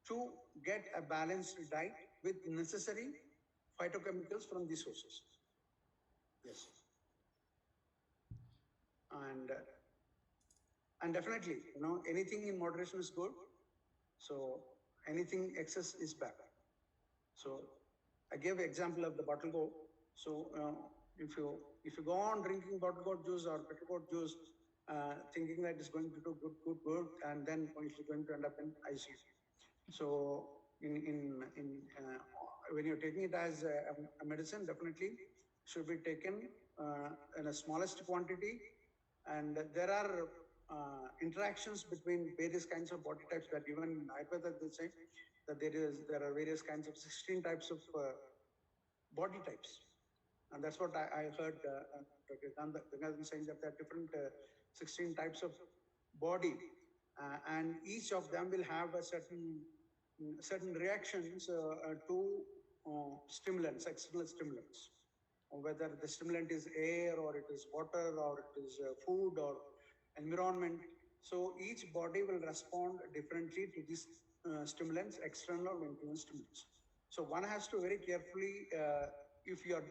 to get a balanced diet with necessary phytochemicals from these sources. Yes. And definitely, anything in moderation is good. So anything excess is bad. So I gave an example of the bottle goat. So if you go on drinking bottle goat juice or petrol goat juice, thinking that it's going to do good work, and then it's going to end up in ICU. So when you're taking it as a medicine, definitely should be taken in a smallest quantity, and there are interactions between various kinds of body types that even in Ayurveda they say that there are various kinds of 16 types of body types. And that's what I heard Dr. Gangadhan saying, that there are different 16 types of body, and each of them will have a certain reactions to stimulants, external stimulants, whether the stimulant is air or it is water or it is food or environment. So each body will respond differently to these stimulants, external or internal stimulants. So one has to very carefully, if you are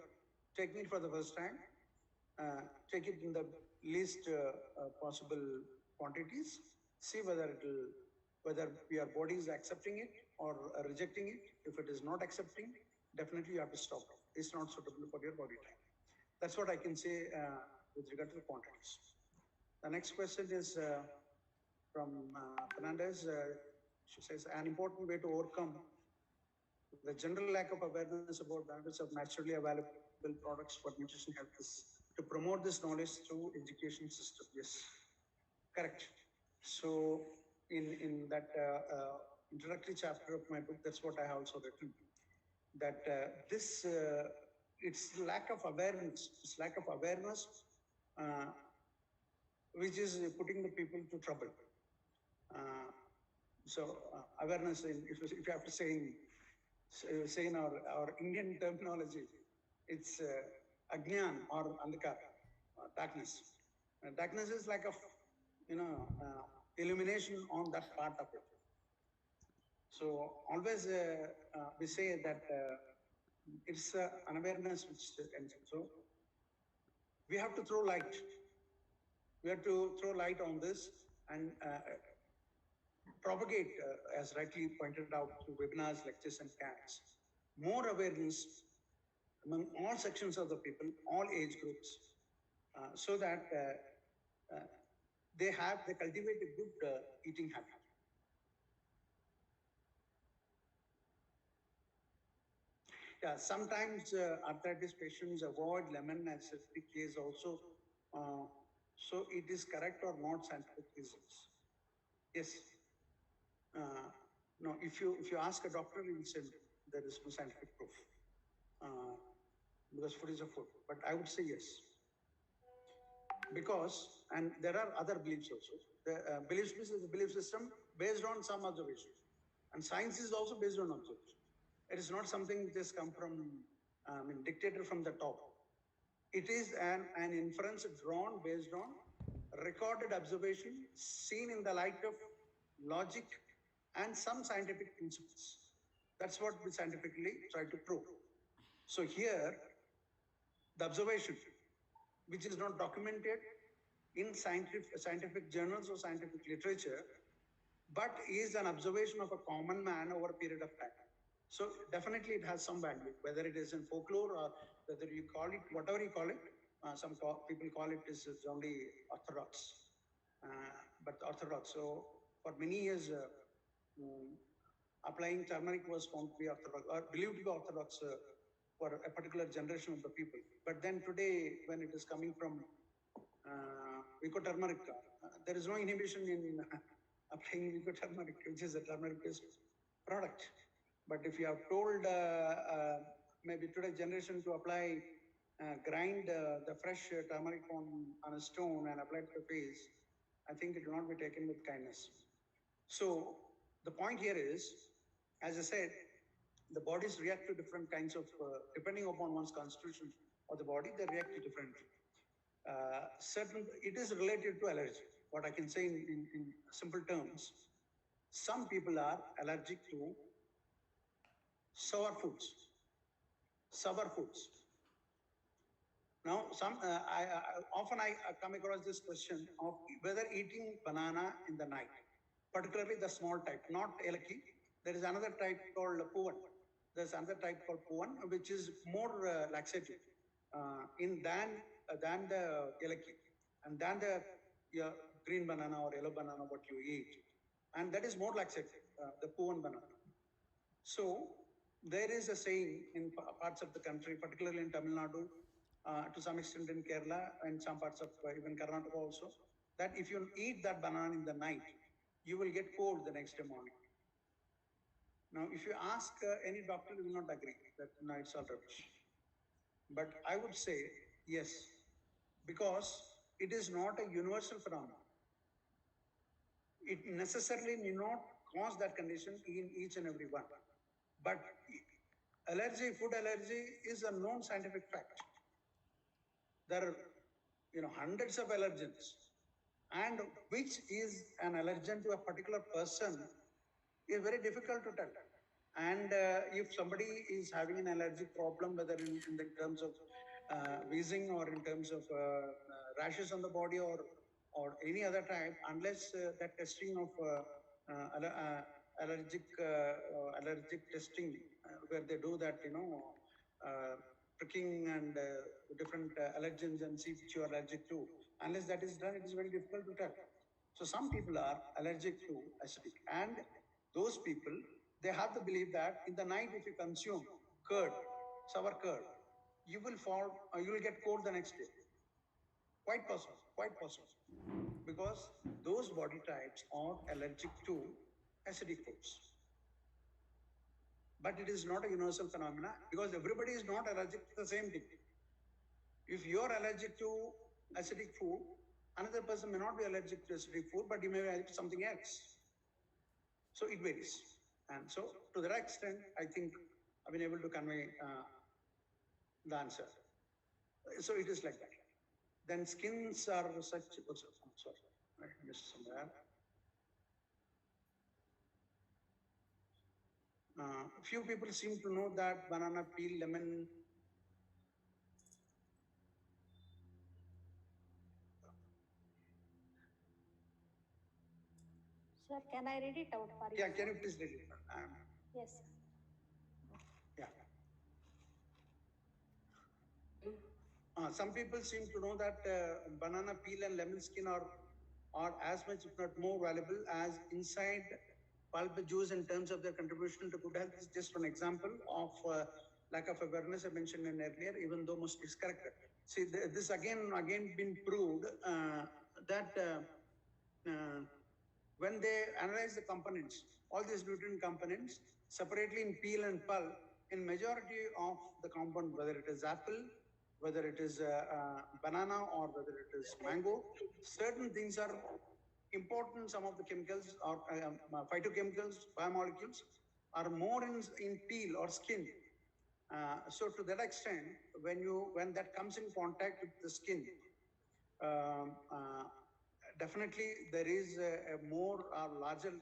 taking it for the first time, take it in the least possible quantities. See whether your body is accepting it or rejecting it. If it is not accepting, definitely you have to stop it. It's not suitable for your body type. That's what I can say with regard to the quantities. The next question is from Fernandez. She says, an important way to overcome the general lack of awareness about benefits of naturally available products for nutrition health is to promote this knowledge through education system. Yes, correct. So in that introductory chapter of my book, that's what I have also written, that it's lack of awareness. It's lack of awareness which is putting the people to trouble. Awareness, if you have to say in our Indian terminology, it's ajnan or andhakar, darkness. Darkness is like a illumination on that part of it. So always we say that it's unawareness which ends. So we have to throw light. We have to throw light on this and propagate, as rightly pointed out through webinars, lectures, and camps, more awareness among all sections of the people, all age groups, so that they cultivate a good eating habit. Yeah, sometimes arthritis patients avoid lemon as a case also. So it is correct or not scientific reasons? Yes. No, if you ask a doctor, he will say there is no scientific proof because food is a food. But I would say yes, because and there are other beliefs also. The belief system is a belief system based on some observation, and science is also based on observation. It is not something that has come from dictated from the top. It is an inference drawn based on recorded observation, seen in the light of logic and some scientific principles. That's what we scientifically try to prove. So here, the observation, which is not documented in scientific journals or scientific literature, but is an observation of a common man over a period of time. So definitely it has some value, whether it is in folklore or whether you call it, whatever you call it. Some people call it is only orthodox, but orthodox. So for many years, applying turmeric was found to be orthodox, or believed to be orthodox for a particular generation of the people. But then today, when it is coming from turmeric, there is no inhibition in applying turmeric, which is a turmeric-based product. But if you have told maybe today's generation to apply, grind the fresh turmeric on a stone and apply it to the face, I think it will not be taken with kindness. So the point here is, as I said, the bodies react to different kinds of, depending upon one's constitution of the body, they react differently. It is related to allergy. What I can say in simple terms, some people are allergic to sour foods. Now, I often come across this question of whether eating banana in the night, particularly the small type, not elaki. There is another type called puvan. There's another type called puvan, which is more laxative than the elaki, and than the green banana or yellow banana what you eat, and that is more laxative, the puvan banana. So there is a saying in parts of the country, particularly in Tamil Nadu, to some extent in Kerala and some parts of even Karnataka also, that if you eat that banana in the night, you will get cold the next day morning. Now, if you ask any doctor, he will not agree that no, it's all rubbish. But I would say yes, because it is not a universal phenomenon. It necessarily need not cause that condition in each and every one. But allergy, food allergy is a known scientific fact. There are, hundreds of allergens, and which is an allergen to a particular person is very difficult to tell. And if somebody is having an allergic problem, whether in the terms of wheezing or in terms of rashes on the body or any other type, unless that testing of allergic testing, where they do that, pricking and different allergens and see which you are allergic to, unless that is done, it is very difficult to tell. So some people are allergic to acidic, and those people, they have the belief that in the night, if you consume curd, sour curd, you will get cold the next day. Quite possible. Because those body types are allergic to acidic foods. But it is not a universal phenomena, because everybody is not allergic to the same thing. If you are allergic to acidic food, another person may not be allergic to acidic food, but he may be allergic to something else. So it varies. And so to that extent, I think I've been able to convey the answer. So it is like that. Then skins are such, sorry, I missed somewhere. Few people seem to know that banana peel, lemon. Sir, can I read it out for you? Yeah, can you please read it? Yes. Yeah. Some people seem to know that banana peel and lemon skin are as much, if not more valuable as inside pulp juice in terms of their contribution to good health. Is just one example of lack of awareness I mentioned in earlier, even though most is correct. See, this again been proved that when they analyze the components, all these nutrient components separately in peel and pulp, in majority of the compound, whether it is apple, whether it is banana, or whether it is mango, certain things are important. Some of the chemicals or phytochemicals, biomolecules, are more in peel or skin. So to that extent, when that comes in contact with the skin, definitely there is a more larger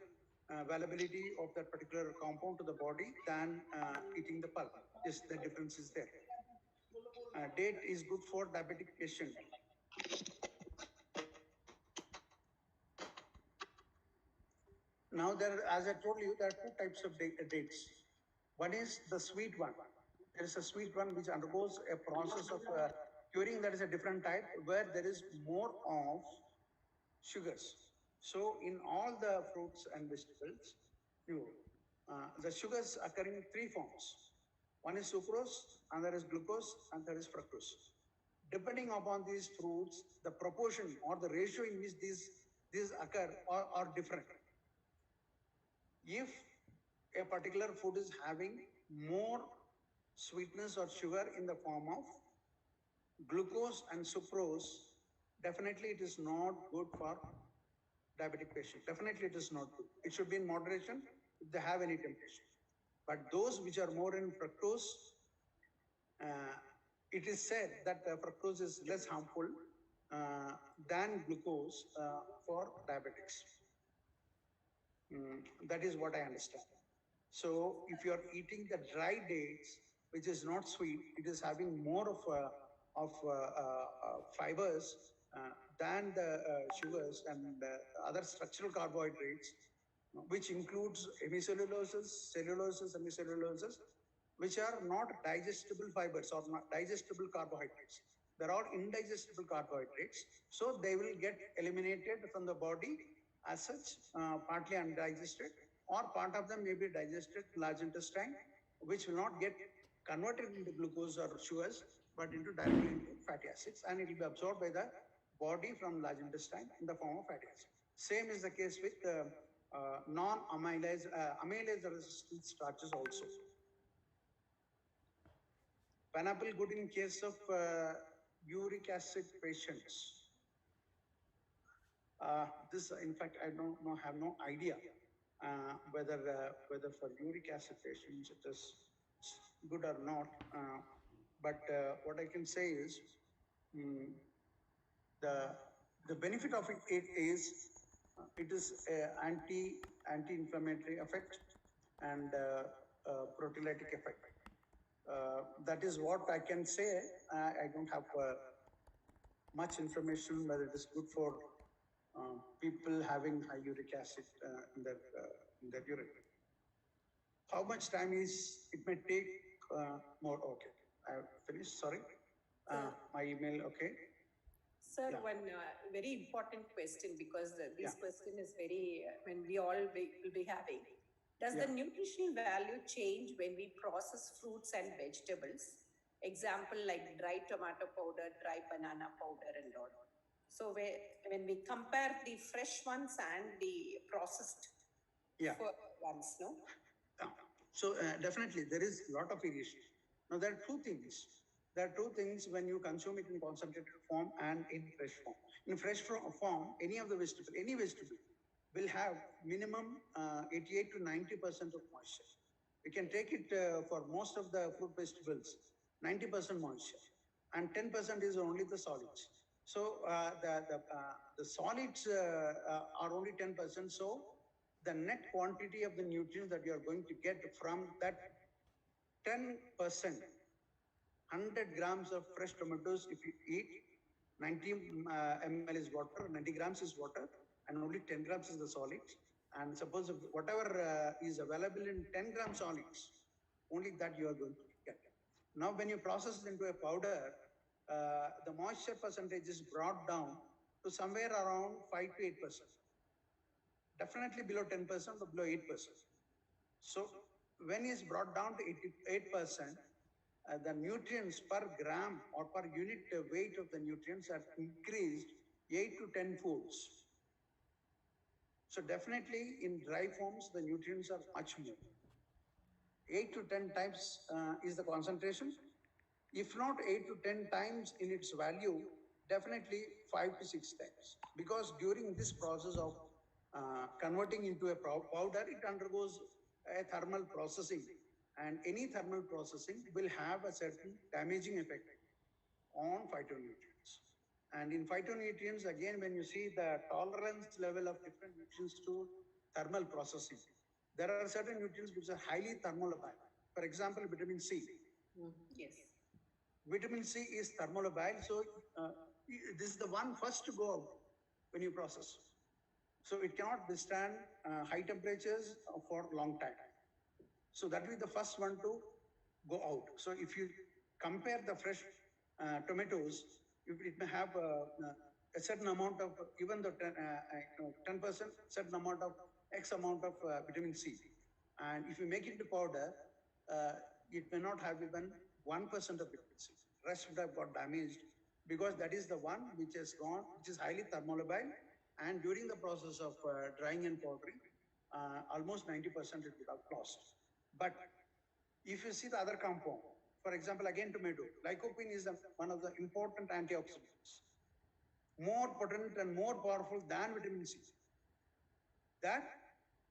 availability of that particular compound to the body than eating the pulp. Yes, the difference is there. Date is good for diabetic patient. Now, as I told you, there are two types of dates. One is the sweet one. There is a sweet one which undergoes a process of curing. That is a different type where there is more of sugars. So in all the fruits and vegetables, the sugars occur in three forms. One is sucrose, another is glucose, and third is fructose. Depending upon these fruits, the proportion or the ratio in which these occur are different. If a particular food is having more sweetness or sugar in the form of glucose and sucrose, definitely it is not good for diabetic patient. Definitely it is not good. It should be in moderation if they have any temptation. But those which are more in fructose, it is said that fructose is less harmful than glucose for diabetics. That is what I understand. So if you are eating the dry dates, which is not sweet, it is having more of fibers than the sugars and other structural carbohydrates, which includes hemicelluloses, celluloses, semicelluloses, which are not digestible fibers or not digestible carbohydrates. They're all indigestible carbohydrates, so they will get eliminated from the body as such, partly undigested, or part of them may be digested large intestine, which will not get converted into glucose or sugars, but directly into fatty acids, and it will be absorbed by the body from large intestine in the form of fatty acids. Same is the case with non-amylase amylase resistant starches also. Pineapple good in case of uric acid patients. This, in fact, I don't know, have no idea whether for uric acid patients it is good or not. But what I can say is the benefit of it is it is anti-inflammatory effect and proteolytic effect. That is what I can say. I don't have much information whether it is good for people having high uric acid in their urine. How much time is it may take more? Okay, I have finished. Sorry, my email. Okay. Sir, one very important question, because this question is very, when we all will be having. Does the nutritional value change when we process fruits and vegetables? Example like dry tomato powder, dry banana powder and all. So when we compare the fresh ones and the processed ones, no? So definitely there is a lot of variation. Now there are two things. There are two things when you consume it in concentrated form and in fresh form. In fresh form, any vegetable will have minimum 88 to 90% of moisture. We can take it for most of the fruit vegetables, 90% moisture, and 10% is only the solids. So the solids are only 10%. So the net quantity of the nutrients that you are going to get from that 10%, 100 grams of fresh tomatoes, if you eat, 90 ml is water, 90 grams is water, and only 10 grams is the solids. And suppose whatever is available in 10 gram solids, only that you are going to get. Now, when you process it into a powder, the moisture percentage is brought down to somewhere around 5 to 8%. Definitely below 10%, or below 8%. So when it's brought down to 8%, the nutrients per gram or per unit weight of the nutrients are increased 8 to 10 folds. So definitely in dry forms, the nutrients are much more. 8 to 10 times is the concentration. If not 8 to 10 times in its value, definitely 5 to 6 times. Because during this process of converting into a powder, it undergoes a thermal processing, and any thermal processing will have a certain damaging effect on phytonutrients. And in phytonutrients, again, when you see the tolerance level of different nutrients to thermal processing, there are certain nutrients which are highly thermolabile. For example, vitamin C. Yes. Vitamin C is thermolabile, so this is the one first to go out when you process. So it cannot withstand high temperatures for a long time. So that will be the first one to go out. So if you compare the fresh tomatoes, it may have a certain amount of, even the 10%, certain amount of X amount of vitamin C. And if you make it into powder, it may not have even 1% of vitamin C. Rest would have got damaged, because that is the one which has gone, which is highly thermolabile. And during the process of drying and powdering, almost 90% it would have lost. But if you see the other compound, for example, again tomato, lycopene is one of the important antioxidants, more potent and more powerful than vitamin C. That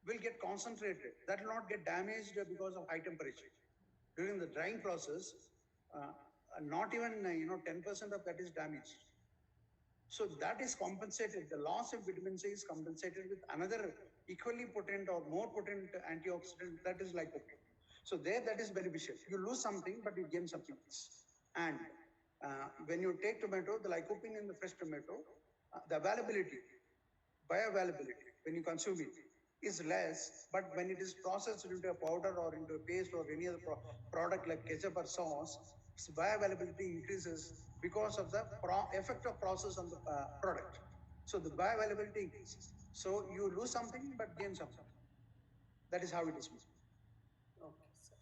will get concentrated. That will not get damaged because of high temperature. During the drying process, not even 10% of that is damaged. So that is compensated. The loss of vitamin C is compensated with another equally potent or more potent antioxidant, that is lycopene. So there, that is beneficial. You lose something, but you gain something else. And when you take tomato, the lycopene in the fresh tomato, the availability, bioavailability, when you consume it, is less. But when it is processed into a powder or into a paste or any other product like ketchup or sauce, its bioavailability increases because of the effect of process on the product. So the bioavailability increases. So you lose something but gain something. That is how it is. Okay, sir.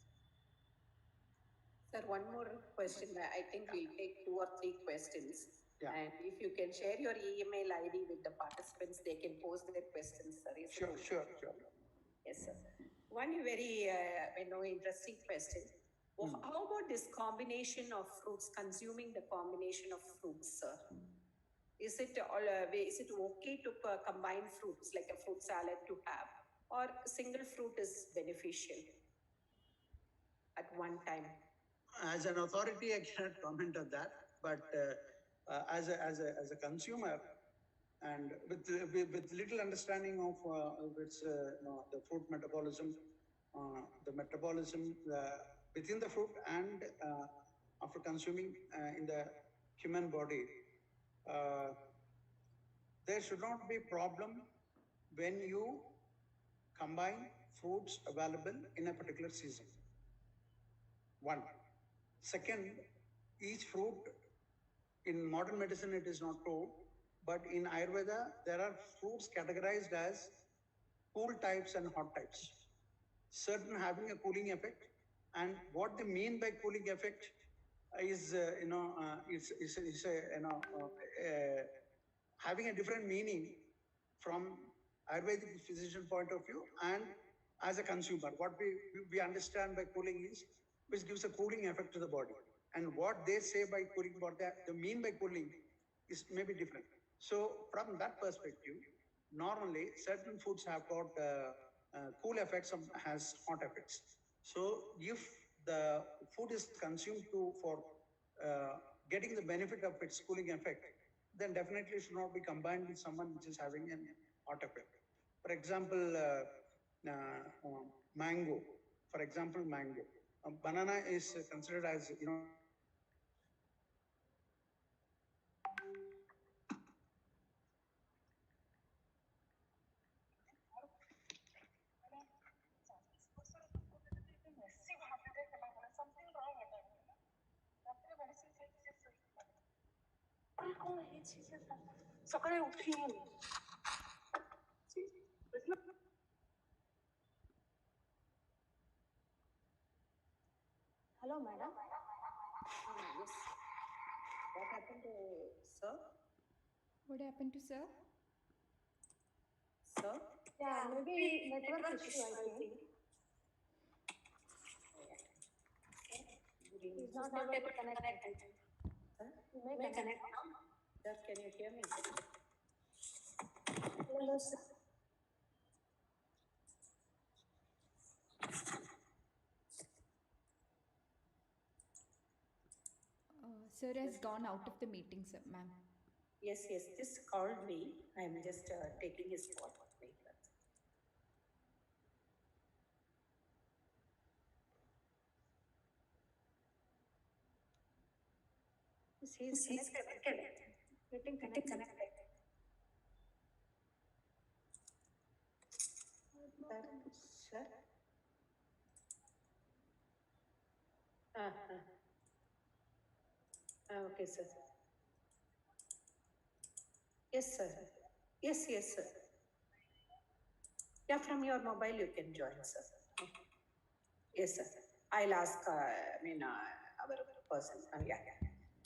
Sir, one more question. I think we'll take 2 or 3 questions. Yeah. And if you can share your email ID with the participants, they can pose their questions, sir. Is it Sure, okay? sure, sure. Yes, sir. One very interesting question. Well, how about this combination of fruits, consuming the combination of fruits, sir? Is it okay to combine fruits like a fruit salad to have, or single fruit is beneficial at one time? As an authority, I cannot comment on that, but as a consumer, and with little understanding of its the fruit metabolism, the metabolism within the fruit and after consuming in the human body, there should not be problem when you combine fruits available in a particular season. One. Second, each fruit, in modern medicine it is not true, but in Ayurveda there are fruits categorized as cool types and hot types. Certain having a cooling effect, and what they mean by cooling effect is having a different meaning from Ayurvedic physician point of view and as a consumer. What we understand by cooling is, which gives a cooling effect to the body. And what they say by cooling, what they mean by cooling is maybe different. So from that perspective, normally certain foods have got cool effects, some has hot effects. So if the food is consumed for getting the benefit of its cooling effect, then definitely it should not be combined with someone which is having an hot effect. For example, mango. For example, mango. Banana is considered as सकाळी उठीन Hello, madam. Yes. What happened to sir? What happened to sir? Sir? Yeah, maybe network issue, I think. He's not able to connect. Sir? You may connect. Sir, can you hear me? Hello, sir. Sir has gone out of the meeting, sir, ma'am. Yes, just called me. I'm just taking his call. Wait, He's connected. Getting connected. Sir? Okay, sir. Yes, sir. Yes, sir. Yeah, from your mobile you can join, sir. Yes, sir. I'll ask, our person. Yeah.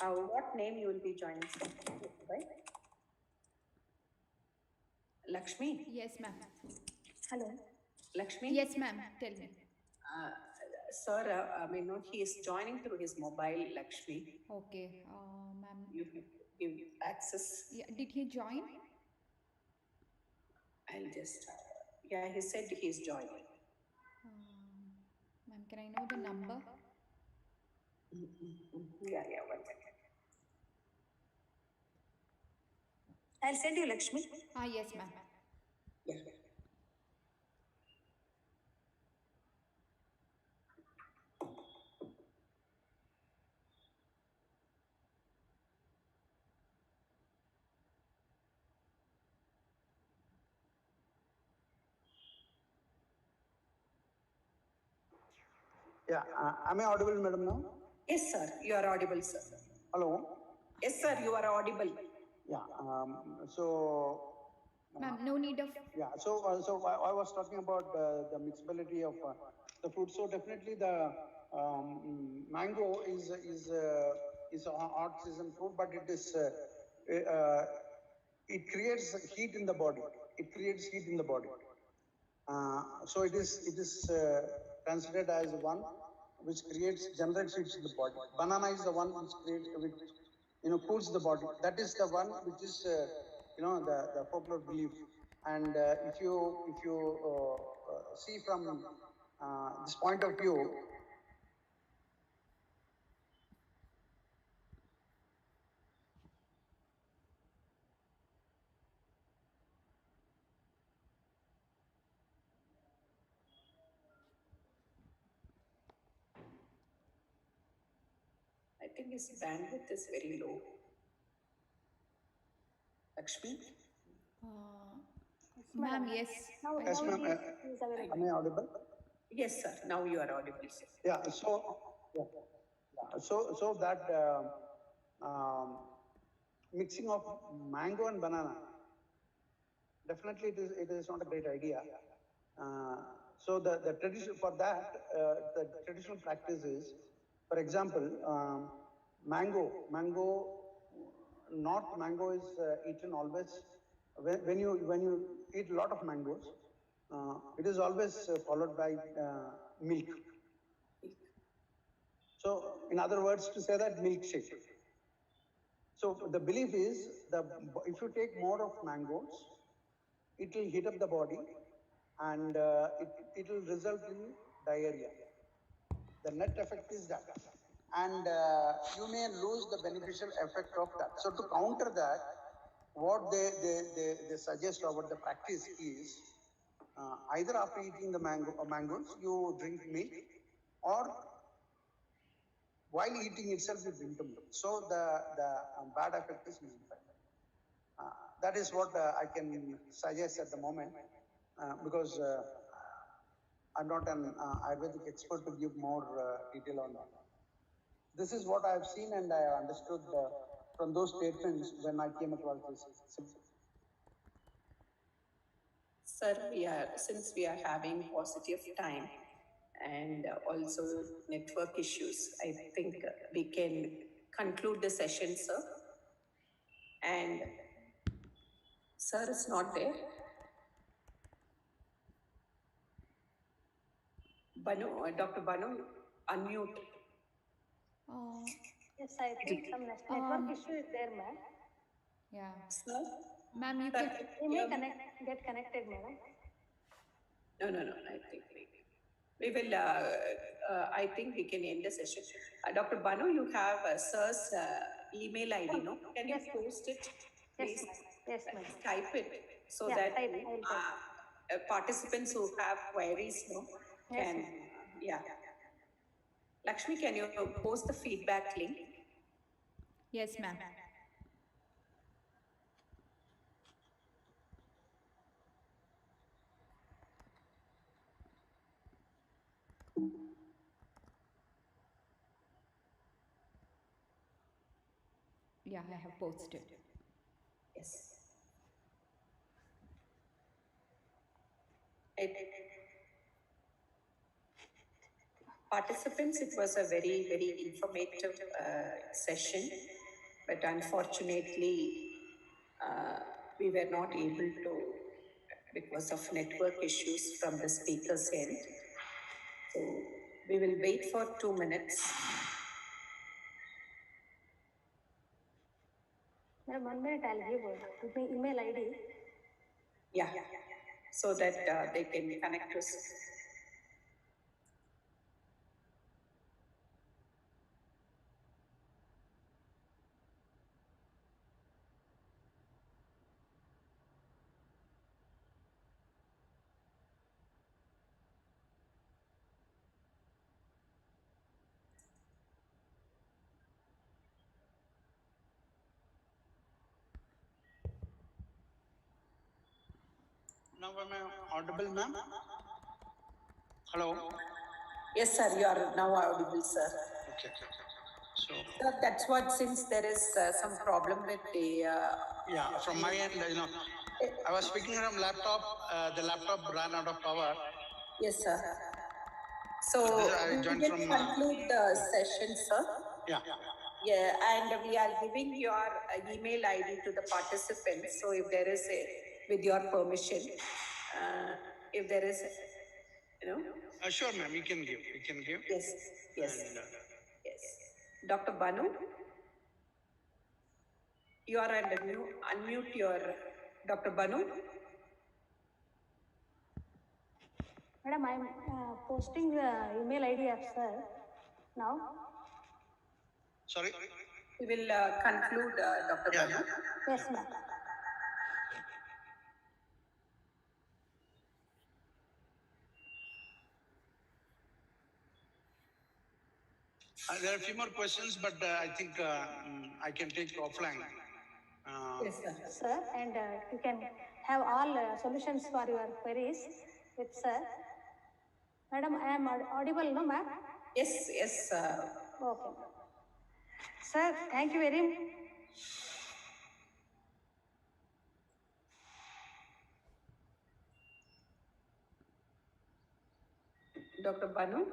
What name you will be joining, sir? Right? Lakshmi? Yes, ma'am. Hello. Lakshmi? Yes, ma'am. Tell me. Sir, he is joining through his mobile, Lakshmi. Okay, ma'am. You give access. Yeah, did he join? I'll just, he said he's joining. Ma'am, can I know the number? Yeah, 1 second. I'll send you, Lakshmi. Yes, ma'am. Yeah. Yeah, am I audible, madam, now? Yes, sir, you are audible, sir. Hello? Yes, sir, you are audible. Yeah, so... Ma'am, no need of... Yeah, so I was talking about the mixability of the fruit. So definitely the mango is a hot season fruit, but it creates heat in the body. It creates heat in the body. So it is considered as one which generates heat in the body. Banana is the one which cools the body. That is the one which is the popular belief. And if you see from this point of view, I think his bandwidth is very low. Lakshmi? Ma'am, yes. Now, yes, now ma'am. he is available. Am I audible? Yes, sir. Now you are audible, sir. Yeah. So that mixing of mango and banana, definitely it is not a great idea. So the tradition for that, the traditional practice is, for example, North mango is eaten always when you eat a lot of mangoes. It is always followed by milk. So, in other words, to say that milkshake. So the belief is if you take more of mangoes, it will heat up the body, and it will result in diarrhea. The net effect is that, and you may lose the beneficial effect of that. So to counter that, what they suggest, or what the practice is, either after eating the mangoes, you drink milk, or while eating itself you drink the milk. So the bad effect is nullified. That is what I can suggest at the moment, because I'm not an Ayurvedic expert to give more detail on that. This is what I have seen and I understood from those statements when I came across this. Sir, since we are having positive time and also network issues, I think we can conclude the session, sir. And sir is not there. Banu, Dr. Banu, unmute. Yes, I think some network issue is there, ma'am. Yeah. Sir? Ma'am, you can... We may get connected, madam. No, I think we will, I think we can end the session. Dr. Banu, you have sir's email ID, no? Can you post it, please? Yes, ma'am. Type it so Yeah, that I'll type. Participants who have queries, no, can, Yes, yeah. Lakshmi, can you post the feedback link? Yes, ma'am. Yeah, I have posted. Yes. Participants, it was a very, very informative session, but unfortunately, we were not able to, because of network issues from the speaker's end. So we will wait for 2 minutes. Madam, 1 minute, I'll give my email ID. Yeah, so that they can connect us. Now am I audible, ma'am? Hello? Yes, sir, you are now audible, sir. Okay. So, Sir, that's what, since there is some problem with the... yeah, from my end, I was speaking from laptop, the laptop ran out of power. Yes, sir. So I we joined will from, conclude the session, sir. Yeah. Yeah, and we are giving your email ID to the participants. So if there is with your permission, if there is, Sure, ma'am. You can give. Yes, yes, And, yes. Dr. Banu, you are under unmute your Dr. Banu. Madam, I'm posting the email ID of sir now. Sorry. We will conclude, Dr. Yeah, Banu. Yes, ma'am. There are a few more questions, but I think I can take offline. Yes, sir. Sir, and you can have all solutions for your queries with sir. Madam, I am audible, no, ma'am? Yes, yes. Okay. Sir, thank you very much. Dr. Banu.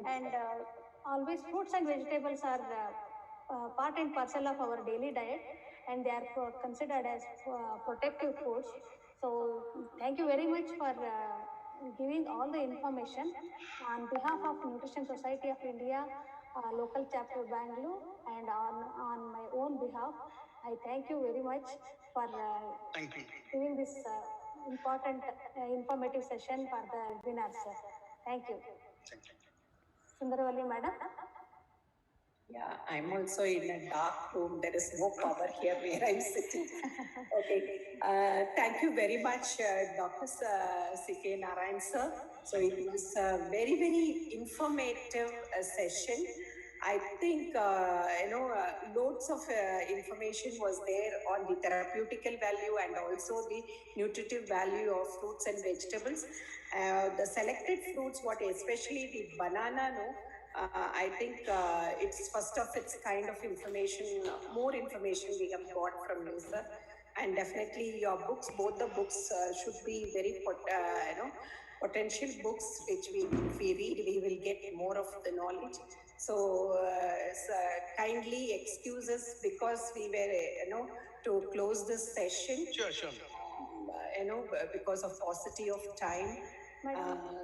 And always fruits and vegetables are part and parcel of our daily diet, and they are considered as protective foods. So thank you very much for giving all the information on behalf of Nutrition Society of India, local chapter Bengaluru, and on my own behalf. I thank you very much for Thank you. giving this important informative session for the webinar, sir. Thank you. Sundaravali, madam. Yeah, I'm also in a dark room. There is no power here where I'm sitting. Okay. Thank you very much, Dr.C.K.Narayana, sir. So it was a very, very informative session. I think, loads of information was there on the therapeutical value and also the nutritive value of fruits and vegetables. The selected fruits, what especially the banana, I think it's first of its kind of information, more information we have got from you, sir. And definitely your books, both the books should be very, potential books which if we read, we will get more of the knowledge. So, kindly excuse us because we were, to close this session. Sure. Because of paucity of time.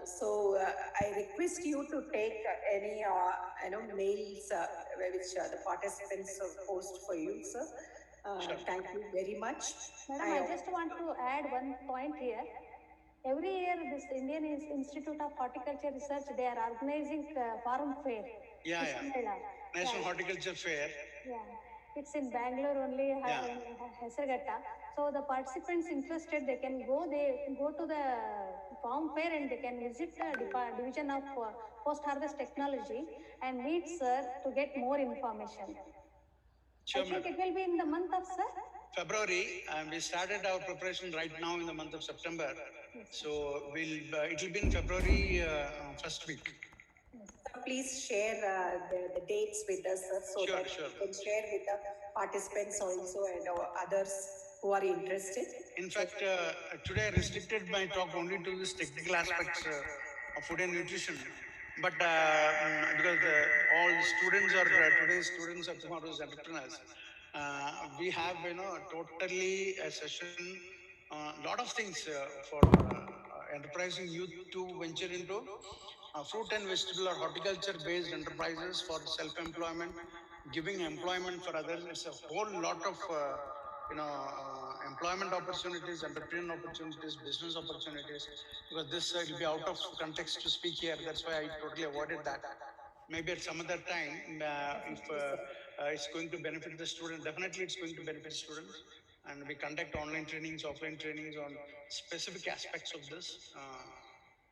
So I request you to take any mails which the participants post for you, sir. Thank you very much. Madam, I just want to add one point here. Every year, this Indian Institute of Horticulture Research, they are organizing farm fair. Yeah. National Horticulture Fair. Yeah, it's in Bangalore only, in Hesarghatta. So the participants interested, they can go to the farm fair and they can visit the division of post-harvest technology and meet sir to get more information. Sure, I think it will be in the month of February, and we started our preparation right now in the month of September. So it will be in February first week. Please share the dates with us, sir, so that you can share with the participants also and others who are interested. In fact, today I restricted my talk only to this technical aspects of food and nutrition. But because all students are today's students are tomorrow's entrepreneurs, we have totally a session, lot of things for enterprising youth to venture into fruit and vegetable or horticulture based enterprises for self-employment, giving employment for others. It's a whole lot of employment opportunities, entrepreneurial opportunities, business opportunities. Because this will be out of context to speak here. That's why I totally avoided that. Maybe at some other time, if it's going to benefit the student, definitely it's going to benefit students. And we conduct online trainings, offline trainings on specific aspects of this,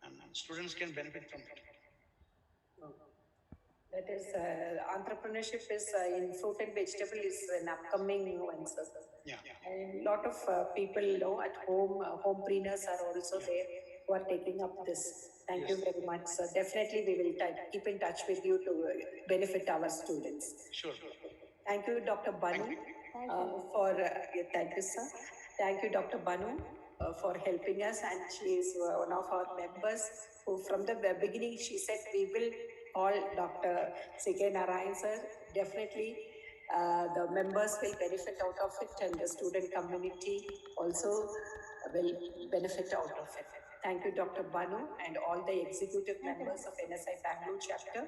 and students can benefit from it. That is, entrepreneurship is in fruit and vegetable is an upcoming one, sir. Yeah. And a lot of people at home, homepreneurs are also there who are taking up this. Thank you very much, sir. Definitely we will keep in touch with you to benefit our students. Sure. Thank you, Dr. Banu, thank you, sir. Thank you, Dr. Banu, for helping us. And she is one of our members who, from the beginning, she said we will call Dr.C.K.Narayana, sir. Definitely, the members will benefit out of it, and the student community also will benefit out of it. Thank you, Dr. Banu, and all the executive members of NSI Bangalore chapter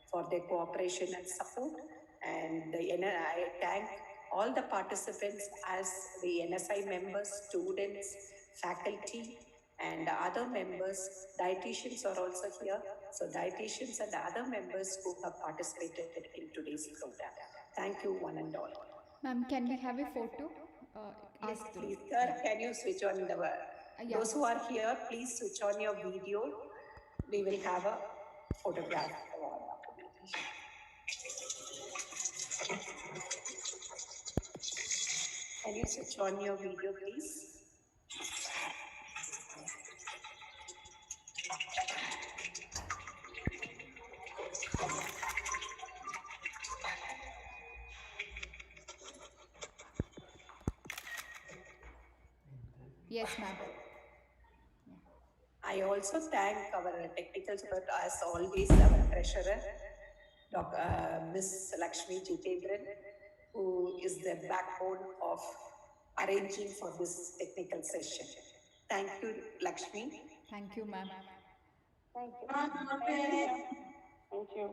for their cooperation and support. And I thank all the participants as the NSI members, students, faculty, and other members. Dietitians are also here. So dietitians and other members who have participated in today's program. Thank you, one and all. Ma'am, can we have a photo? Yes, please, sir. Can you switch on the... Those who are here, please switch on your video. We will have a photograph of our documentation. Can you switch on your video, please? Yes, ma'am. I also thank our technical support, as always, our treasurer, Ms. Lakshmi Jitendran, who is the backbone of arranging for this technical session. Thank you, Lakshmi. Thank you, ma'am. Thank you. Thank you.